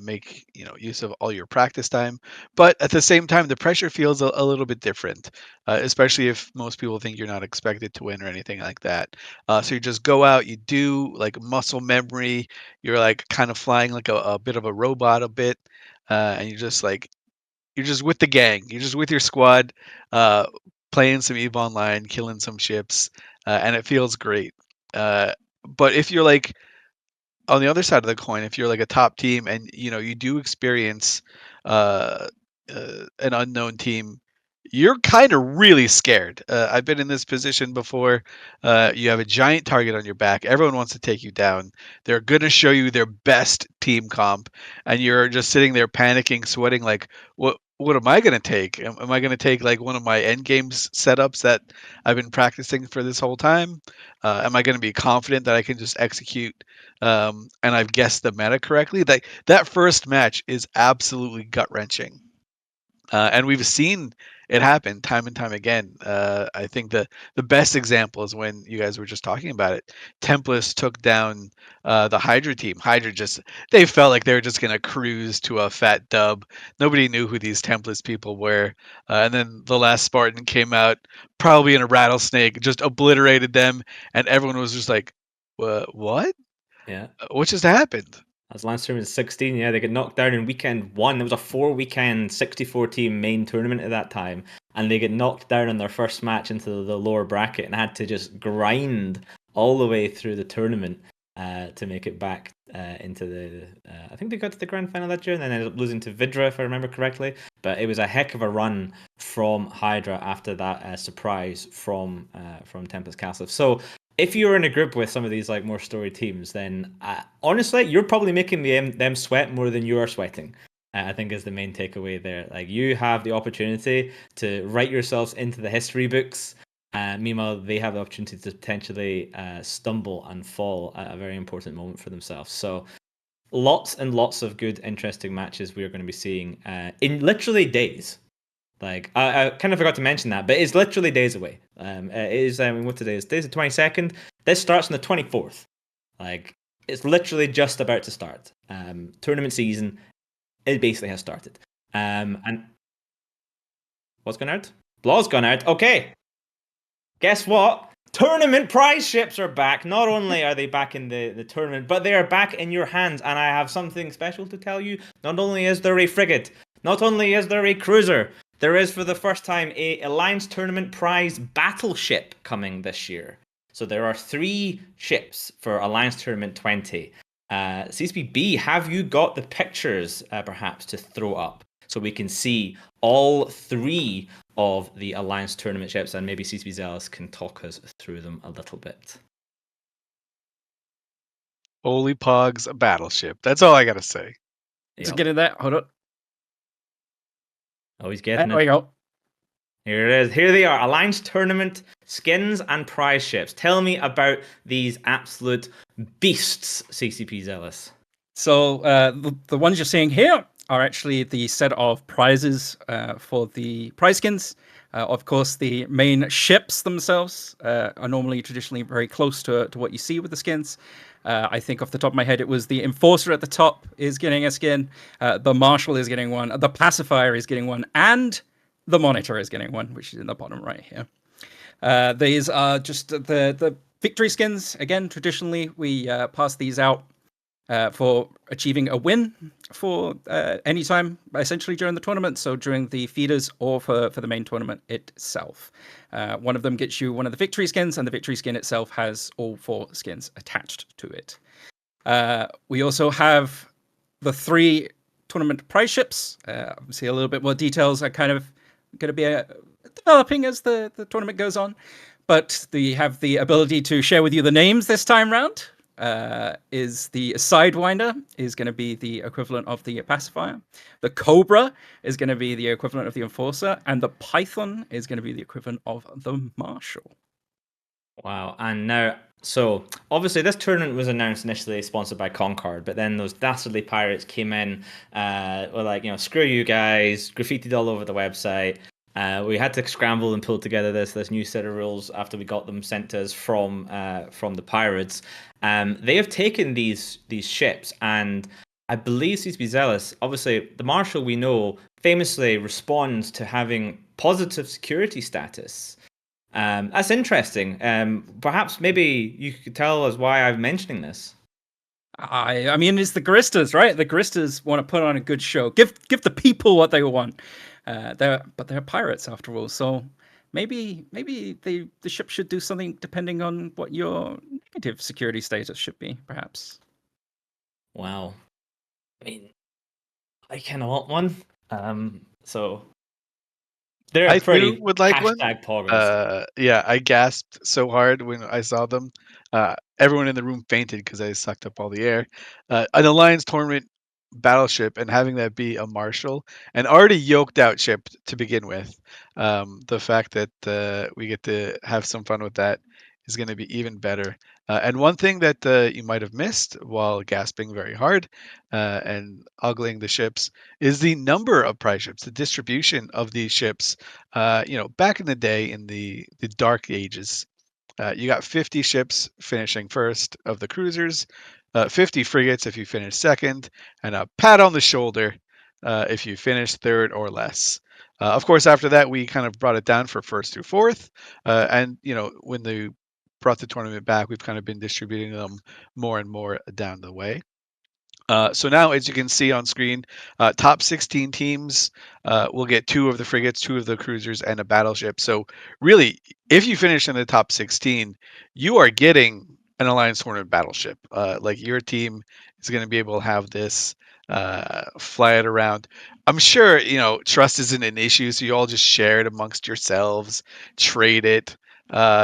make use of all your practice time. But at the same time, the pressure feels a little bit different, especially if most people think you're not expected to win or anything like that. So you just go out, you do like muscle memory. You're like kind of flying like a bit of a robot a bit, and you're just with the gang. You're just with your squad, uh, playing some Eve Online, killing some ships, and it feels great. But if you're like on the other side of the coin, if you're like a top team and you do experience uh, an unknown team, you're kind of really scared. I've been in this position before. You have a giant target on your back. Everyone wants to take you down. They're going to show you their best team comp, and you're just sitting there panicking, sweating. Like, what am I going to take? Am I going to take like one of my end games setups that I've been practicing for this whole time? Am I going to be confident that I can just execute and I've guessed the meta correctly? That first match is absolutely gut wrenching. And we've seen it happen time and time again. I think the best example is when you guys were just talking about it. Tempest took down the Hydra team. Hydra they felt like they were just going to cruise to a fat dub. Nobody knew who these Tempest people were. And then the last Spartan came out, probably in a rattlesnake, just obliterated them. And everyone was just like, what? Yeah. What just happened? As last term was 16, yeah, they got knocked down in weekend 1. There was a 4-weekend 64-team main tournament at that time, and they get knocked down in their first match into the lower bracket and had to just grind all the way through the tournament to make it back into the... I think they got to the grand final that year and then ended up losing to Vidra, if I remember correctly. But it was a heck of a run from Hydra after that surprise from Tempest Castle. So if you're in a group with some of these like more storied teams, then honestly, you're probably making them sweat more than you are sweating. I think is the main takeaway there. Like, you have the opportunity to write yourselves into the history books. Meanwhile, they have the opportunity to potentially stumble and fall at a very important moment for themselves. So lots and lots of good, interesting matches we are going to be seeing in literally days. Like, I kind of forgot to mention that, but it's literally days away. It is, what today is? Today's the 22nd. This starts on the 24th. Like, it's literally just about to start. Tournament season, it basically has started. And what's gone out? Blaw's gone out. Okay. Guess what? Tournament prize ships are back. Not only are they back in the tournament, but they are back in your hands. And I have something special to tell you. Not only is there a frigate, not only is there a cruiser, there is, for the first time, a Alliance Tournament prize battleship coming this year. So there are 3 ships for Alliance Tournament 20. CCP B, have you got the pictures, perhaps, to throw up? so we can see all 3 of the Alliance tournament ships, and maybe CCP Zelus can talk us through them a little bit. Holy Pogs, a battleship. That's all I gotta say. Just Yep. get in there. Hold on. Oh, he's getting There we it. go. Here it is. Here they are. Alliance tournament skins and prize ships. Tell me about these absolute beasts, CCP Zelus. So the ones you're seeing here are actually the set of prizes for the prize skins. Of course, the main ships themselves are normally traditionally very close to what you see with the skins. I think off the top of my head, it was the Enforcer at the top is getting a skin, the Marshal is getting one, the Pacifier is getting one, and the Monitor is getting one, which is in the bottom right here. These are just the victory skins. Again, traditionally, we pass these out for achieving a win for any time, essentially during the tournament. So during the feeders or for the main tournament itself. One of them gets you one of the victory skins, and the victory skin itself has all 4 skins attached to it. We also have the 3 tournament prize ships. Obviously, a little bit more details are kind of going to be developing as the tournament goes on. But you have the ability to share with you the names this time round. Is the Sidewinder is going to be the equivalent of the Pacifier. The Cobra is going to be the equivalent of the Enforcer. And the Python is going to be the equivalent of the Marshal. Wow. And now, so obviously this tournament was announced initially sponsored by Concord, but then those dastardly pirates came in, were like, screw you guys, graffitied all over the website. We had to scramble and pull together this new set of rules after we got them sent to us from the pirates. They have taken these ships, and I believe CCP Zelus, obviously the Marshal we know famously responds to having positive security status. That's interesting. Perhaps maybe you could tell us why I'm mentioning this. I mean, it's the Garistas, right? The Garistas want to put on a good show. Give the people what they want. They're pirates after all. So maybe the ship should do something depending on what your negative security status should be, perhaps. Wow. I mean, I kind of want one. So they're I pretty too would like one. poggers. Yeah, I gasped so hard when I saw them. Everyone in the room fainted because I sucked up all the air. An Alliance tournament battleship and having that be a Marshal, an already yoked out ship to begin with. The fact that we get to have some fun with that is going to be even better. And one thing that you might have missed while gasping very hard and ogling the ships is the number of prize ships, the distribution of these ships. Back in the day, in the dark ages, you got 50 ships finishing first of the cruisers, 50 frigates if you finish second, and a pat on the shoulder if you finish third or less. Of course, after that, we kind of brought it down for first through fourth. And when they brought the tournament back, we've kind of been distributing them more and more down the way. So now, as you can see on screen, top 16 teams will get 2 of the frigates, 2 of the cruisers, and a battleship. So really, if you finish in the top 16, you are getting an Alliance tournament battleship. Like your team is going to be able to have this, fly it around. I'm sure, trust isn't an issue, so you all just share it amongst yourselves, trade it,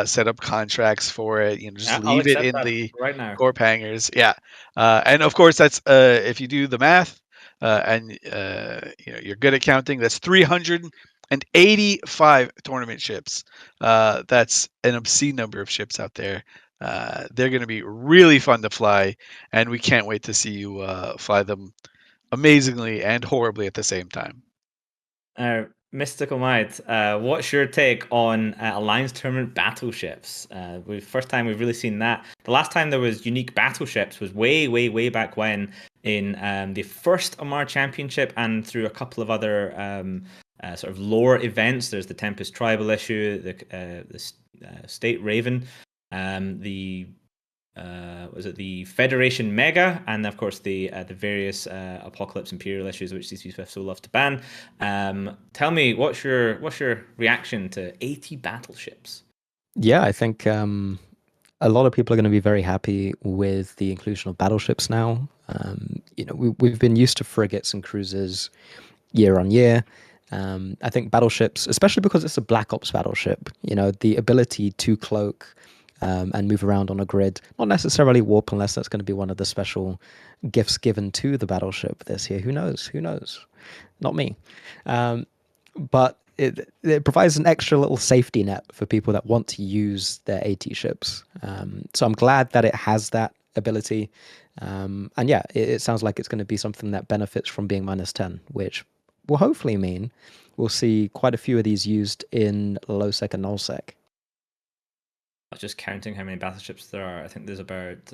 set up contracts for it, just Yeah, I'll leave it accept in that the right now. corp hangers. Yeah. And of course, that's if you do the math and you're good at counting, that's 385 tournament ships. That's an obscene number of ships out there. They're going to be really fun to fly, and we can't wait to see you fly them amazingly and horribly at the same time. Mystical Might, what's your take on Alliance tournament battleships? First time we've really seen that. The last time there was unique battleships was way, way, way back when in the first Omar Championship and through a couple of other sort of lore events. There's the Tempest Tribal issue, the State Raven, was it the Federation Mega, and of course the various Apocalypse Imperial issues which CCP Swift so love to ban. Tell me, what's your reaction to 80 battleships? Yeah, I think a lot of people are going to be very happy with the inclusion of battleships now. We've been used to frigates and cruisers year on year. I think battleships, especially because it's a Black Ops battleship, the ability to cloak and move around on a grid, not necessarily warp unless that's going to be one of the special gifts given to the battleship this year. Who knows? Who knows? Not me. But it provides an extra little safety net for people that want to use their AT ships. So I'm glad that it has that ability. And yeah, it sounds like it's going to be something that benefits from being -10, which will hopefully mean we'll see quite a few of these used in low sec and null sec. I was just counting how many battleships there are. I think there's about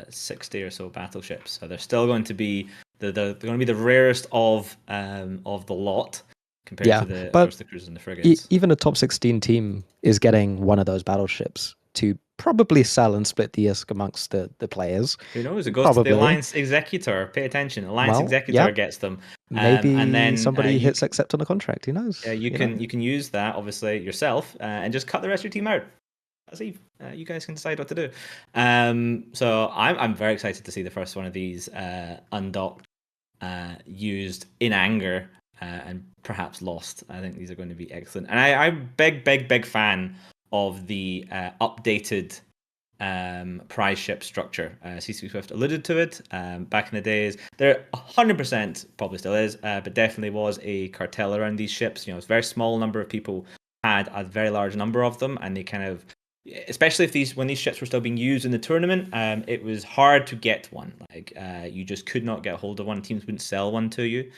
60 or so battleships. So they're still going to be they're going to be the rarest of the lot compared to the cruisers and the frigates. Even a top 16 team is getting one of those battleships to probably sell and split the ISK amongst the players. Who knows? It goes to the Alliance Executor. Pay attention. Alliance Executor gets them. Maybe and then somebody hits accept on the contract. Who knows? Yeah, you can use that obviously yourself and just cut the rest of your team out. See, you guys can decide what to do. So I'm very excited to see the first one of these undocked, used in anger, and perhaps lost. I think these are going to be excellent. And I'm big fan of the updated prize ship structure. CCP Swift alluded to it back in the days. There 100% probably still is, but definitely was a cartel around these ships. It's a very small number of people had a very large number of them, and they kind of, especially when these ships were still being used in the tournament, it was hard to get one. Like you just could not get hold of one. Teams wouldn't sell one to you.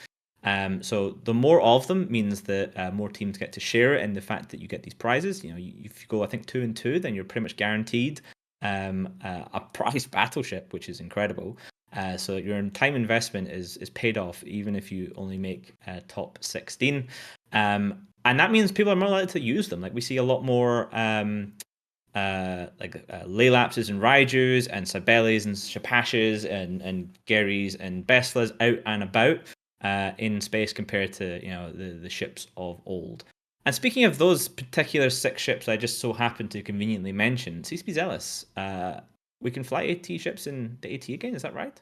So the more of them means that more teams get to share in the fact that you get these prizes. If you go, I think 2 and 2, then you're pretty much guaranteed a prize battleship, which is incredible. So your time investment is paid off, even if you only make top 16. And that means people are more likely to use them. Like we see a lot more Laylapses and Raijus and Sibelis and Shapashes and Gerrys and Beslas out and about in space compared to the ships of old. And speaking of those particular 6 ships I just so happened to conveniently mention, CCP Zelus, we can fly AT ships in the AT again, is that right?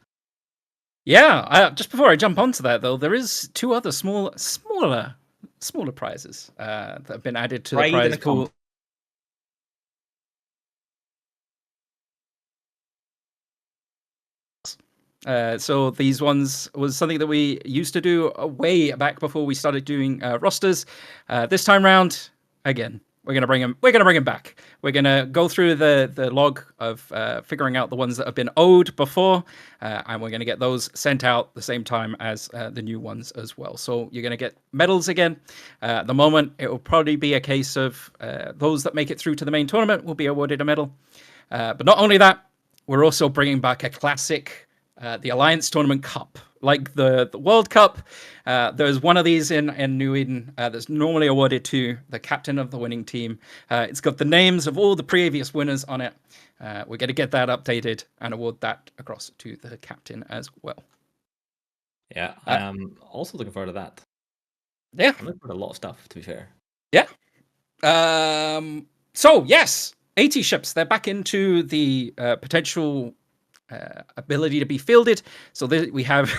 Yeah, just before I jump onto that though, there is 2 other smaller prizes that have been added to the prize pool. So these ones was something that we used to do way back before we started doing rosters. This time round, again, we're gonna bring them. We're gonna bring them back. We're gonna go through the log of figuring out the ones that have been owed before, and we're gonna get those sent out the same time as the new ones as well. So you're gonna get medals again. At the moment, it will probably be a case of those that make it through to the main tournament will be awarded a medal. But not only that, we're also bringing back a classic. The Alliance Tournament Cup, like the World Cup. There's one of these in New Eden that's normally awarded to the captain of the winning team. It's got the names of all the previous winners on it. We're going to get that updated and award that across to the captain as well. Yeah, I'm also looking forward to that. Yeah. I'm looking forward to a lot of stuff, to be fair. Yeah. So, yes, AT ships, they're back into the potential ability to be fielded. So we have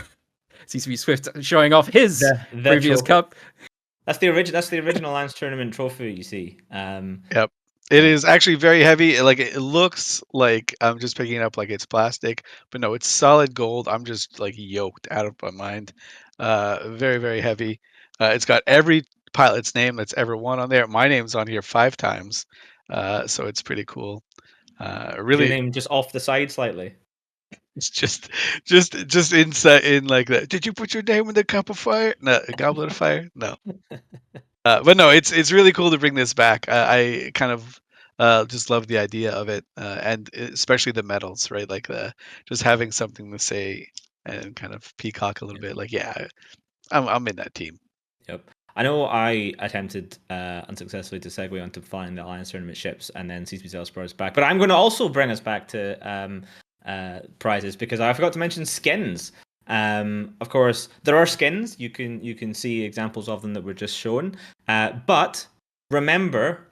CCP Swift showing off his the previous trophy. cup. That's the original Alliance Tournament trophy. You see. Yep. It is actually very heavy. Like it looks like I'm just picking it up like it's plastic, but no, it's solid gold. I'm just like yoked out of my mind. Very, very heavy. It's got every pilot's name that's ever won on there. My name's on here 5 times. So it's pretty cool. Really, your name just off the side slightly. it's just inside in like that. Did you put your name in the cup of fire? No, goblet of fire? No. But no, it's really cool to bring this back. I kind of just love the idea of it, and especially the medals, right? Like just having something to say and kind of peacock a little bit. Like, yeah, I'm in that team. Yep. I know I attempted unsuccessfully to segue onto flying the Alliance Tournament ships, and then CCP Zelus brought us back. But I'm going to also bring us back to prizes because I forgot to mention skins. Of course, there are skins. You can see examples of them that were just shown. But remember,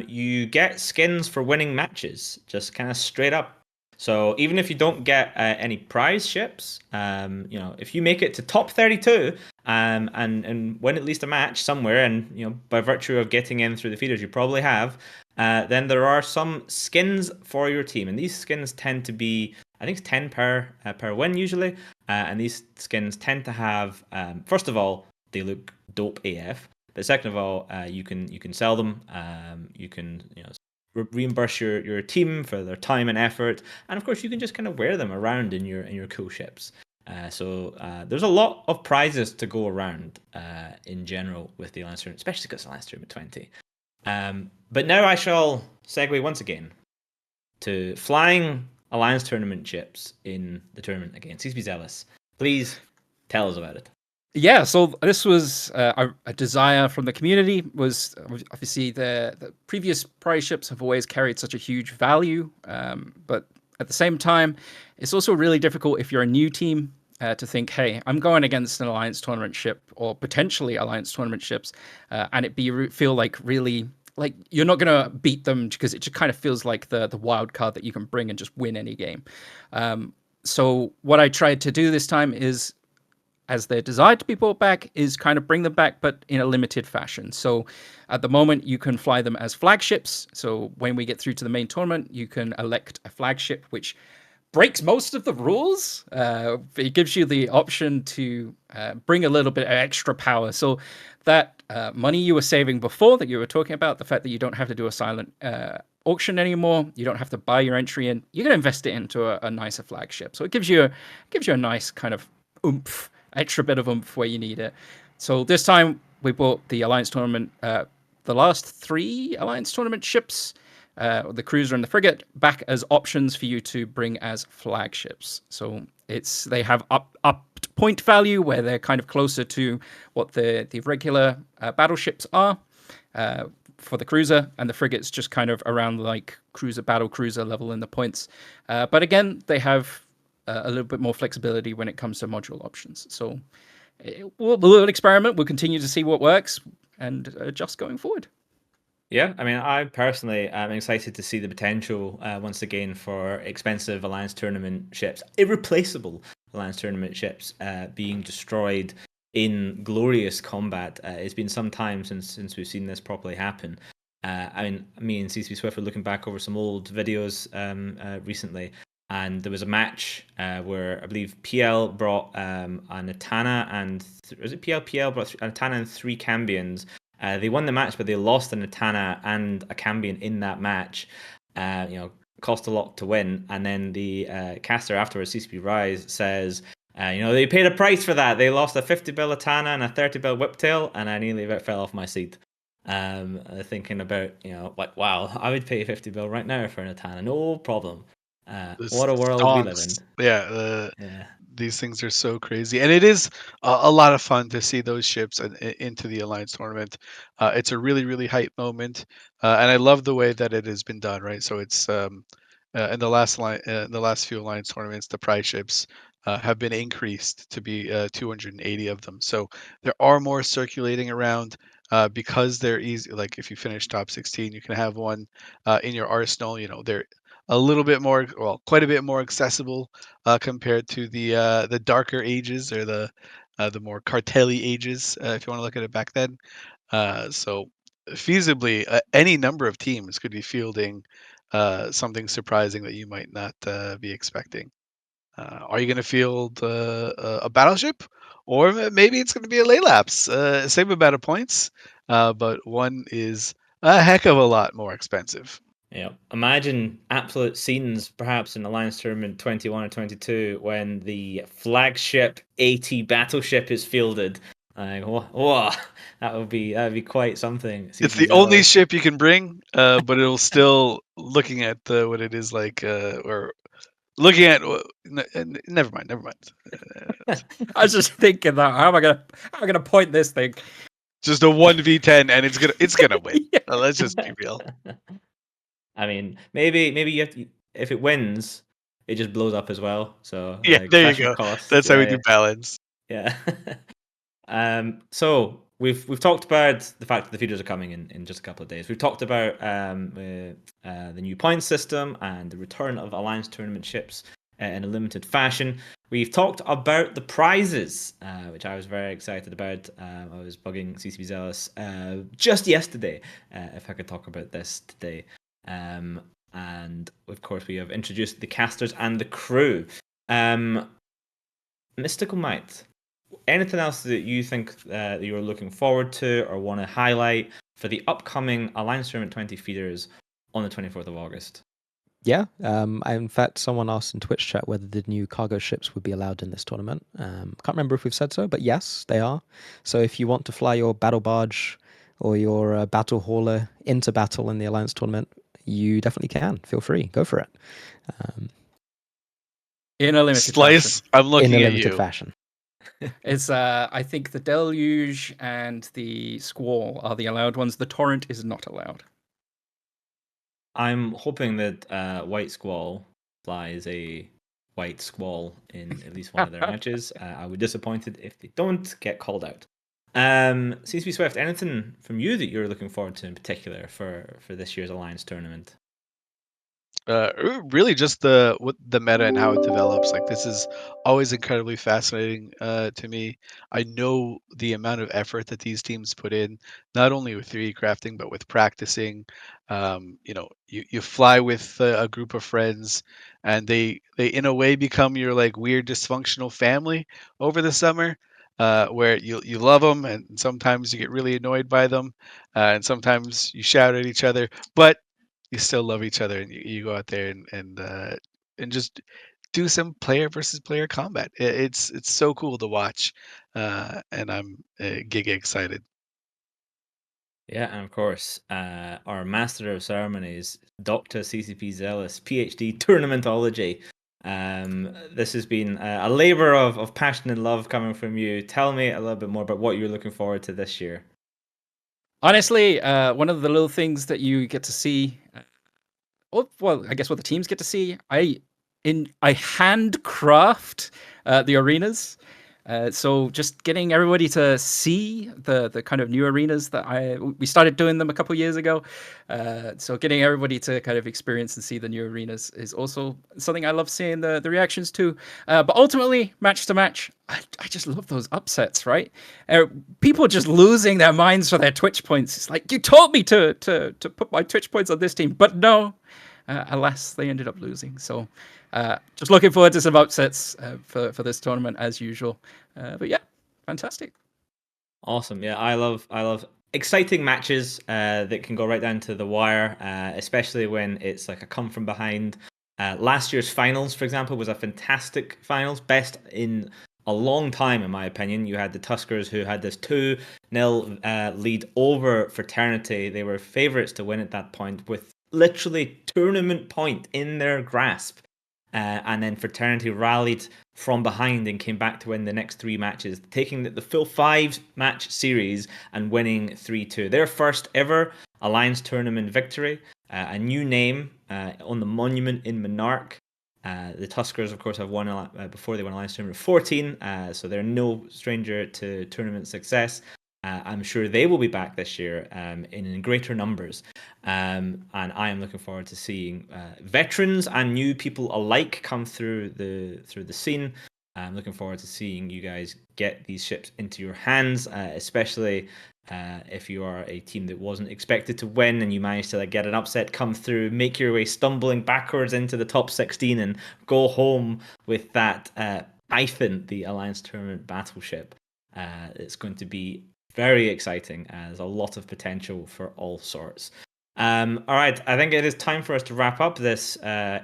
you get skins for winning matches, just kind of straight up. So even if you don't get any prize ships, if you make it to top 32 and win at least a match somewhere, and by virtue of getting in through the feeders, you probably have. Then there are some skins for your team, and these skins tend to be, I think it's 10 per win usually, and these skins tend to have, first of all, they look dope AF. But second of all, you can sell them. You can reimburse your team for their time and effort, and of course you can just kind of wear them around in your cool ships. So there's a lot of prizes to go around in general with the Alliance Tournament, especially because it's Alliance Tournament 20. But now I shall segue once again to flying Alliance Tournament ships in the tournament again. CCP Zelus, please tell us about it. Yeah, so this was a desire from the community. Was obviously the previous prize ships have always carried such a huge value, but at the same time, it's also really difficult if you're a new team to think, hey, I'm going against an Alliance Tournament ship or potentially Alliance Tournament ships, and feel like really like you're not going to beat them because it just kind of feels like the wild card that you can bring and just win any game. So what I tried to do this time is, as they're desired to be brought back, is kind of bring them back, but in a limited fashion. So at the moment, you can fly them as flagships. So when we get through to the main tournament, you can elect a flagship, which breaks most of the rules. It gives you the option to bring a little bit of extra power. So that money you were saving before that you were talking about, the fact that you don't have to do a silent auction anymore, you don't have to buy your entry in, you can invest it into a nicer flagship. So it gives you a nice kind of oomph, extra bit of oomph where you need it. So this time we bought the Alliance Tournament, the last 3 Alliance Tournament ships, the cruiser and the frigate, back as options for you to bring as flagships. So they have upped point value where they're kind of closer to what the regular battleships are for the cruiser, and the frigate's just kind of around like battle cruiser level in the points. But again, they have a little bit more flexibility when it comes to module options. So we'll experiment. We'll continue to see what works and adjust going forward. Yeah, I mean, I personally am excited to see the potential once again for expensive Alliance Tournament ships, irreplaceable Alliance Tournament ships being destroyed in glorious combat. It's been some time since we've seen this properly happen. I mean, me and CCP Swift were looking back over some old videos recently, and there was a match where I believe PL brought a Natana and was it PL brought a Natana and 3 Cambions. They won the match, but they lost a Natana and a Cambion in that match. Cost a lot to win. And then the caster afterwards, CCP Rise, says, they paid a price for that. They lost a 50 bill Natana and a 30 bill Whiptail, and I nearly about fell off my seat. Thinking about, wow, I would pay 50 bill right now for a Natana, no problem. What a world we live in. Yeah, these things are so crazy, and it is a lot of fun to see those ships into the Alliance Tournament. It's a really, really hype moment, and I love the way that it has been done. Right, so it's in the last few Alliance tournaments, the prize ships have been increased to be 280 of them. So there are more circulating around. Because they're easy, like if you finish top 16, you can have one in your arsenal. They're a little bit more, well, quite a bit more accessible compared to the darker ages or the more cartelly ages, if you want to look at it back then. So feasibly, any number of teams could be fielding something surprising that you might not be expecting. Are you going to field a battleship, or maybe it's going to be a Laylaps? Same amount of points, but one is a heck of a lot more expensive. Yeah, imagine absolute scenes, perhaps in Alliance Tournament 21 or 22, when the flagship AT battleship is fielded. Like, whoa, that would be quite something. It's the only ship you can bring, but it'll still looking at what it is like, or looking at. Never mind. I was just thinking that how am I gonna point this thing? Just a 1v10, and it's gonna win. Yeah. Let's just be real. I mean, maybe you have to, if it wins, it just blows up as well. So Yeah, there you go. cost. That's how we do balance. Yeah. So we've talked about the fact that the feeders are coming in just a couple of days. We've talked about the new point system and the return of Alliance tournament ships in a limited fashion. We've talked about the prizes, which I was very excited about. I was bugging CCP Zelus just yesterday if I could talk about this today. And of course, we have introduced the casters and the crew. Mystical Might, anything else that you think that you're looking forward to or want to highlight for the upcoming Alliance Tournament 20 feeders on the 24th of August? Yeah, in fact, someone asked in Twitch chat whether the new cargo ships would be allowed in this tournament. Can't remember if we've said so, but yes, they are. So if you want to fly your battle barge or your battle hauler into battle in the Alliance tournament, you definitely can. Feel free, go for it. In a limited Slice, fashion. I'm looking in a at limited you. fashion. It's I think the Deluge and the Squall are the allowed ones. The Torrent is not allowed. I'm hoping that White Squall flies a White Squall in at least one of their matches. I would be disappointed if they don't get called out. CCP Swift, anything from you that you're looking forward to in particular for this year's Alliance tournament? Really just the meta and how it develops. Like, this is always incredibly fascinating to me. I know the amount of effort that these teams put in, not only with 3D crafting but with practicing. You fly with a group of friends, and they in a way become your like weird dysfunctional family over the summer. Where you love them, and sometimes you get really annoyed by them, and sometimes you shout at each other, but you still love each other, and you go out there and just do some player versus player combat. It's so cool to watch, and I'm giga excited. Yeah, and of course, our Master of Ceremonies, Dr. CCP Zelus, PhD Tournamentology. This has been a labor of passion and love coming from you. Tell me a little bit more about what you're looking forward to this year. Honestly, one of the little things that you get to see, well, I guess what the teams get to see, I handcraft the arenas. So just getting everybody to see the kind of new arenas that we started doing them a couple years ago. So getting everybody to kind of experience and see the new arenas is also something I love seeing the reactions to. But ultimately, match to match, I just love those upsets, right? People just losing their minds for their Twitch points. It's like, you told me to put my Twitch points on this team, but no. Alas, they ended up losing. So just looking forward to some upsets for this tournament as usual. But yeah, fantastic. Awesome. Yeah, I love exciting matches that can go right down to the wire, especially when it's like a come from behind. Last year's finals, for example, was a fantastic finals, best in a long time, in my opinion. You had the Tuskers, who had this 2-0 lead over Fraternity. They were favourites to win at that point with literally tournament point in their grasp. And then Fraternity rallied from behind and came back to win the next 3 matches, taking the full 5-match series and winning 3-2. Their first ever Alliance tournament victory, a new name on the monument in Monarch. The Tuskers, of course, have won before they won Alliance tournament 14, so they're no stranger to tournament success. I'm sure they will be back this year in greater numbers, and I am looking forward to seeing veterans and new people alike come through the scene. I'm looking forward to seeing you guys get these ships into your hands, especially if you are a team that wasn't expected to win and you managed to get an upset come through, make your way stumbling backwards into the top 16 and go home with that Python, the Alliance Tournament battleship. It's going to be very exciting. There's a lot of potential for all sorts. All right, I think it is time for us to wrap up this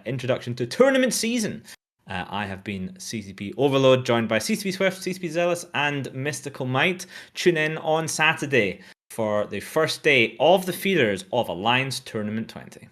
introduction to tournament season. I have been CCP Overload, joined by CCP Swift, CCP Zelus, and Mystical Might. Tune in on Saturday for the first day of the feeders of Alliance Tournament 20.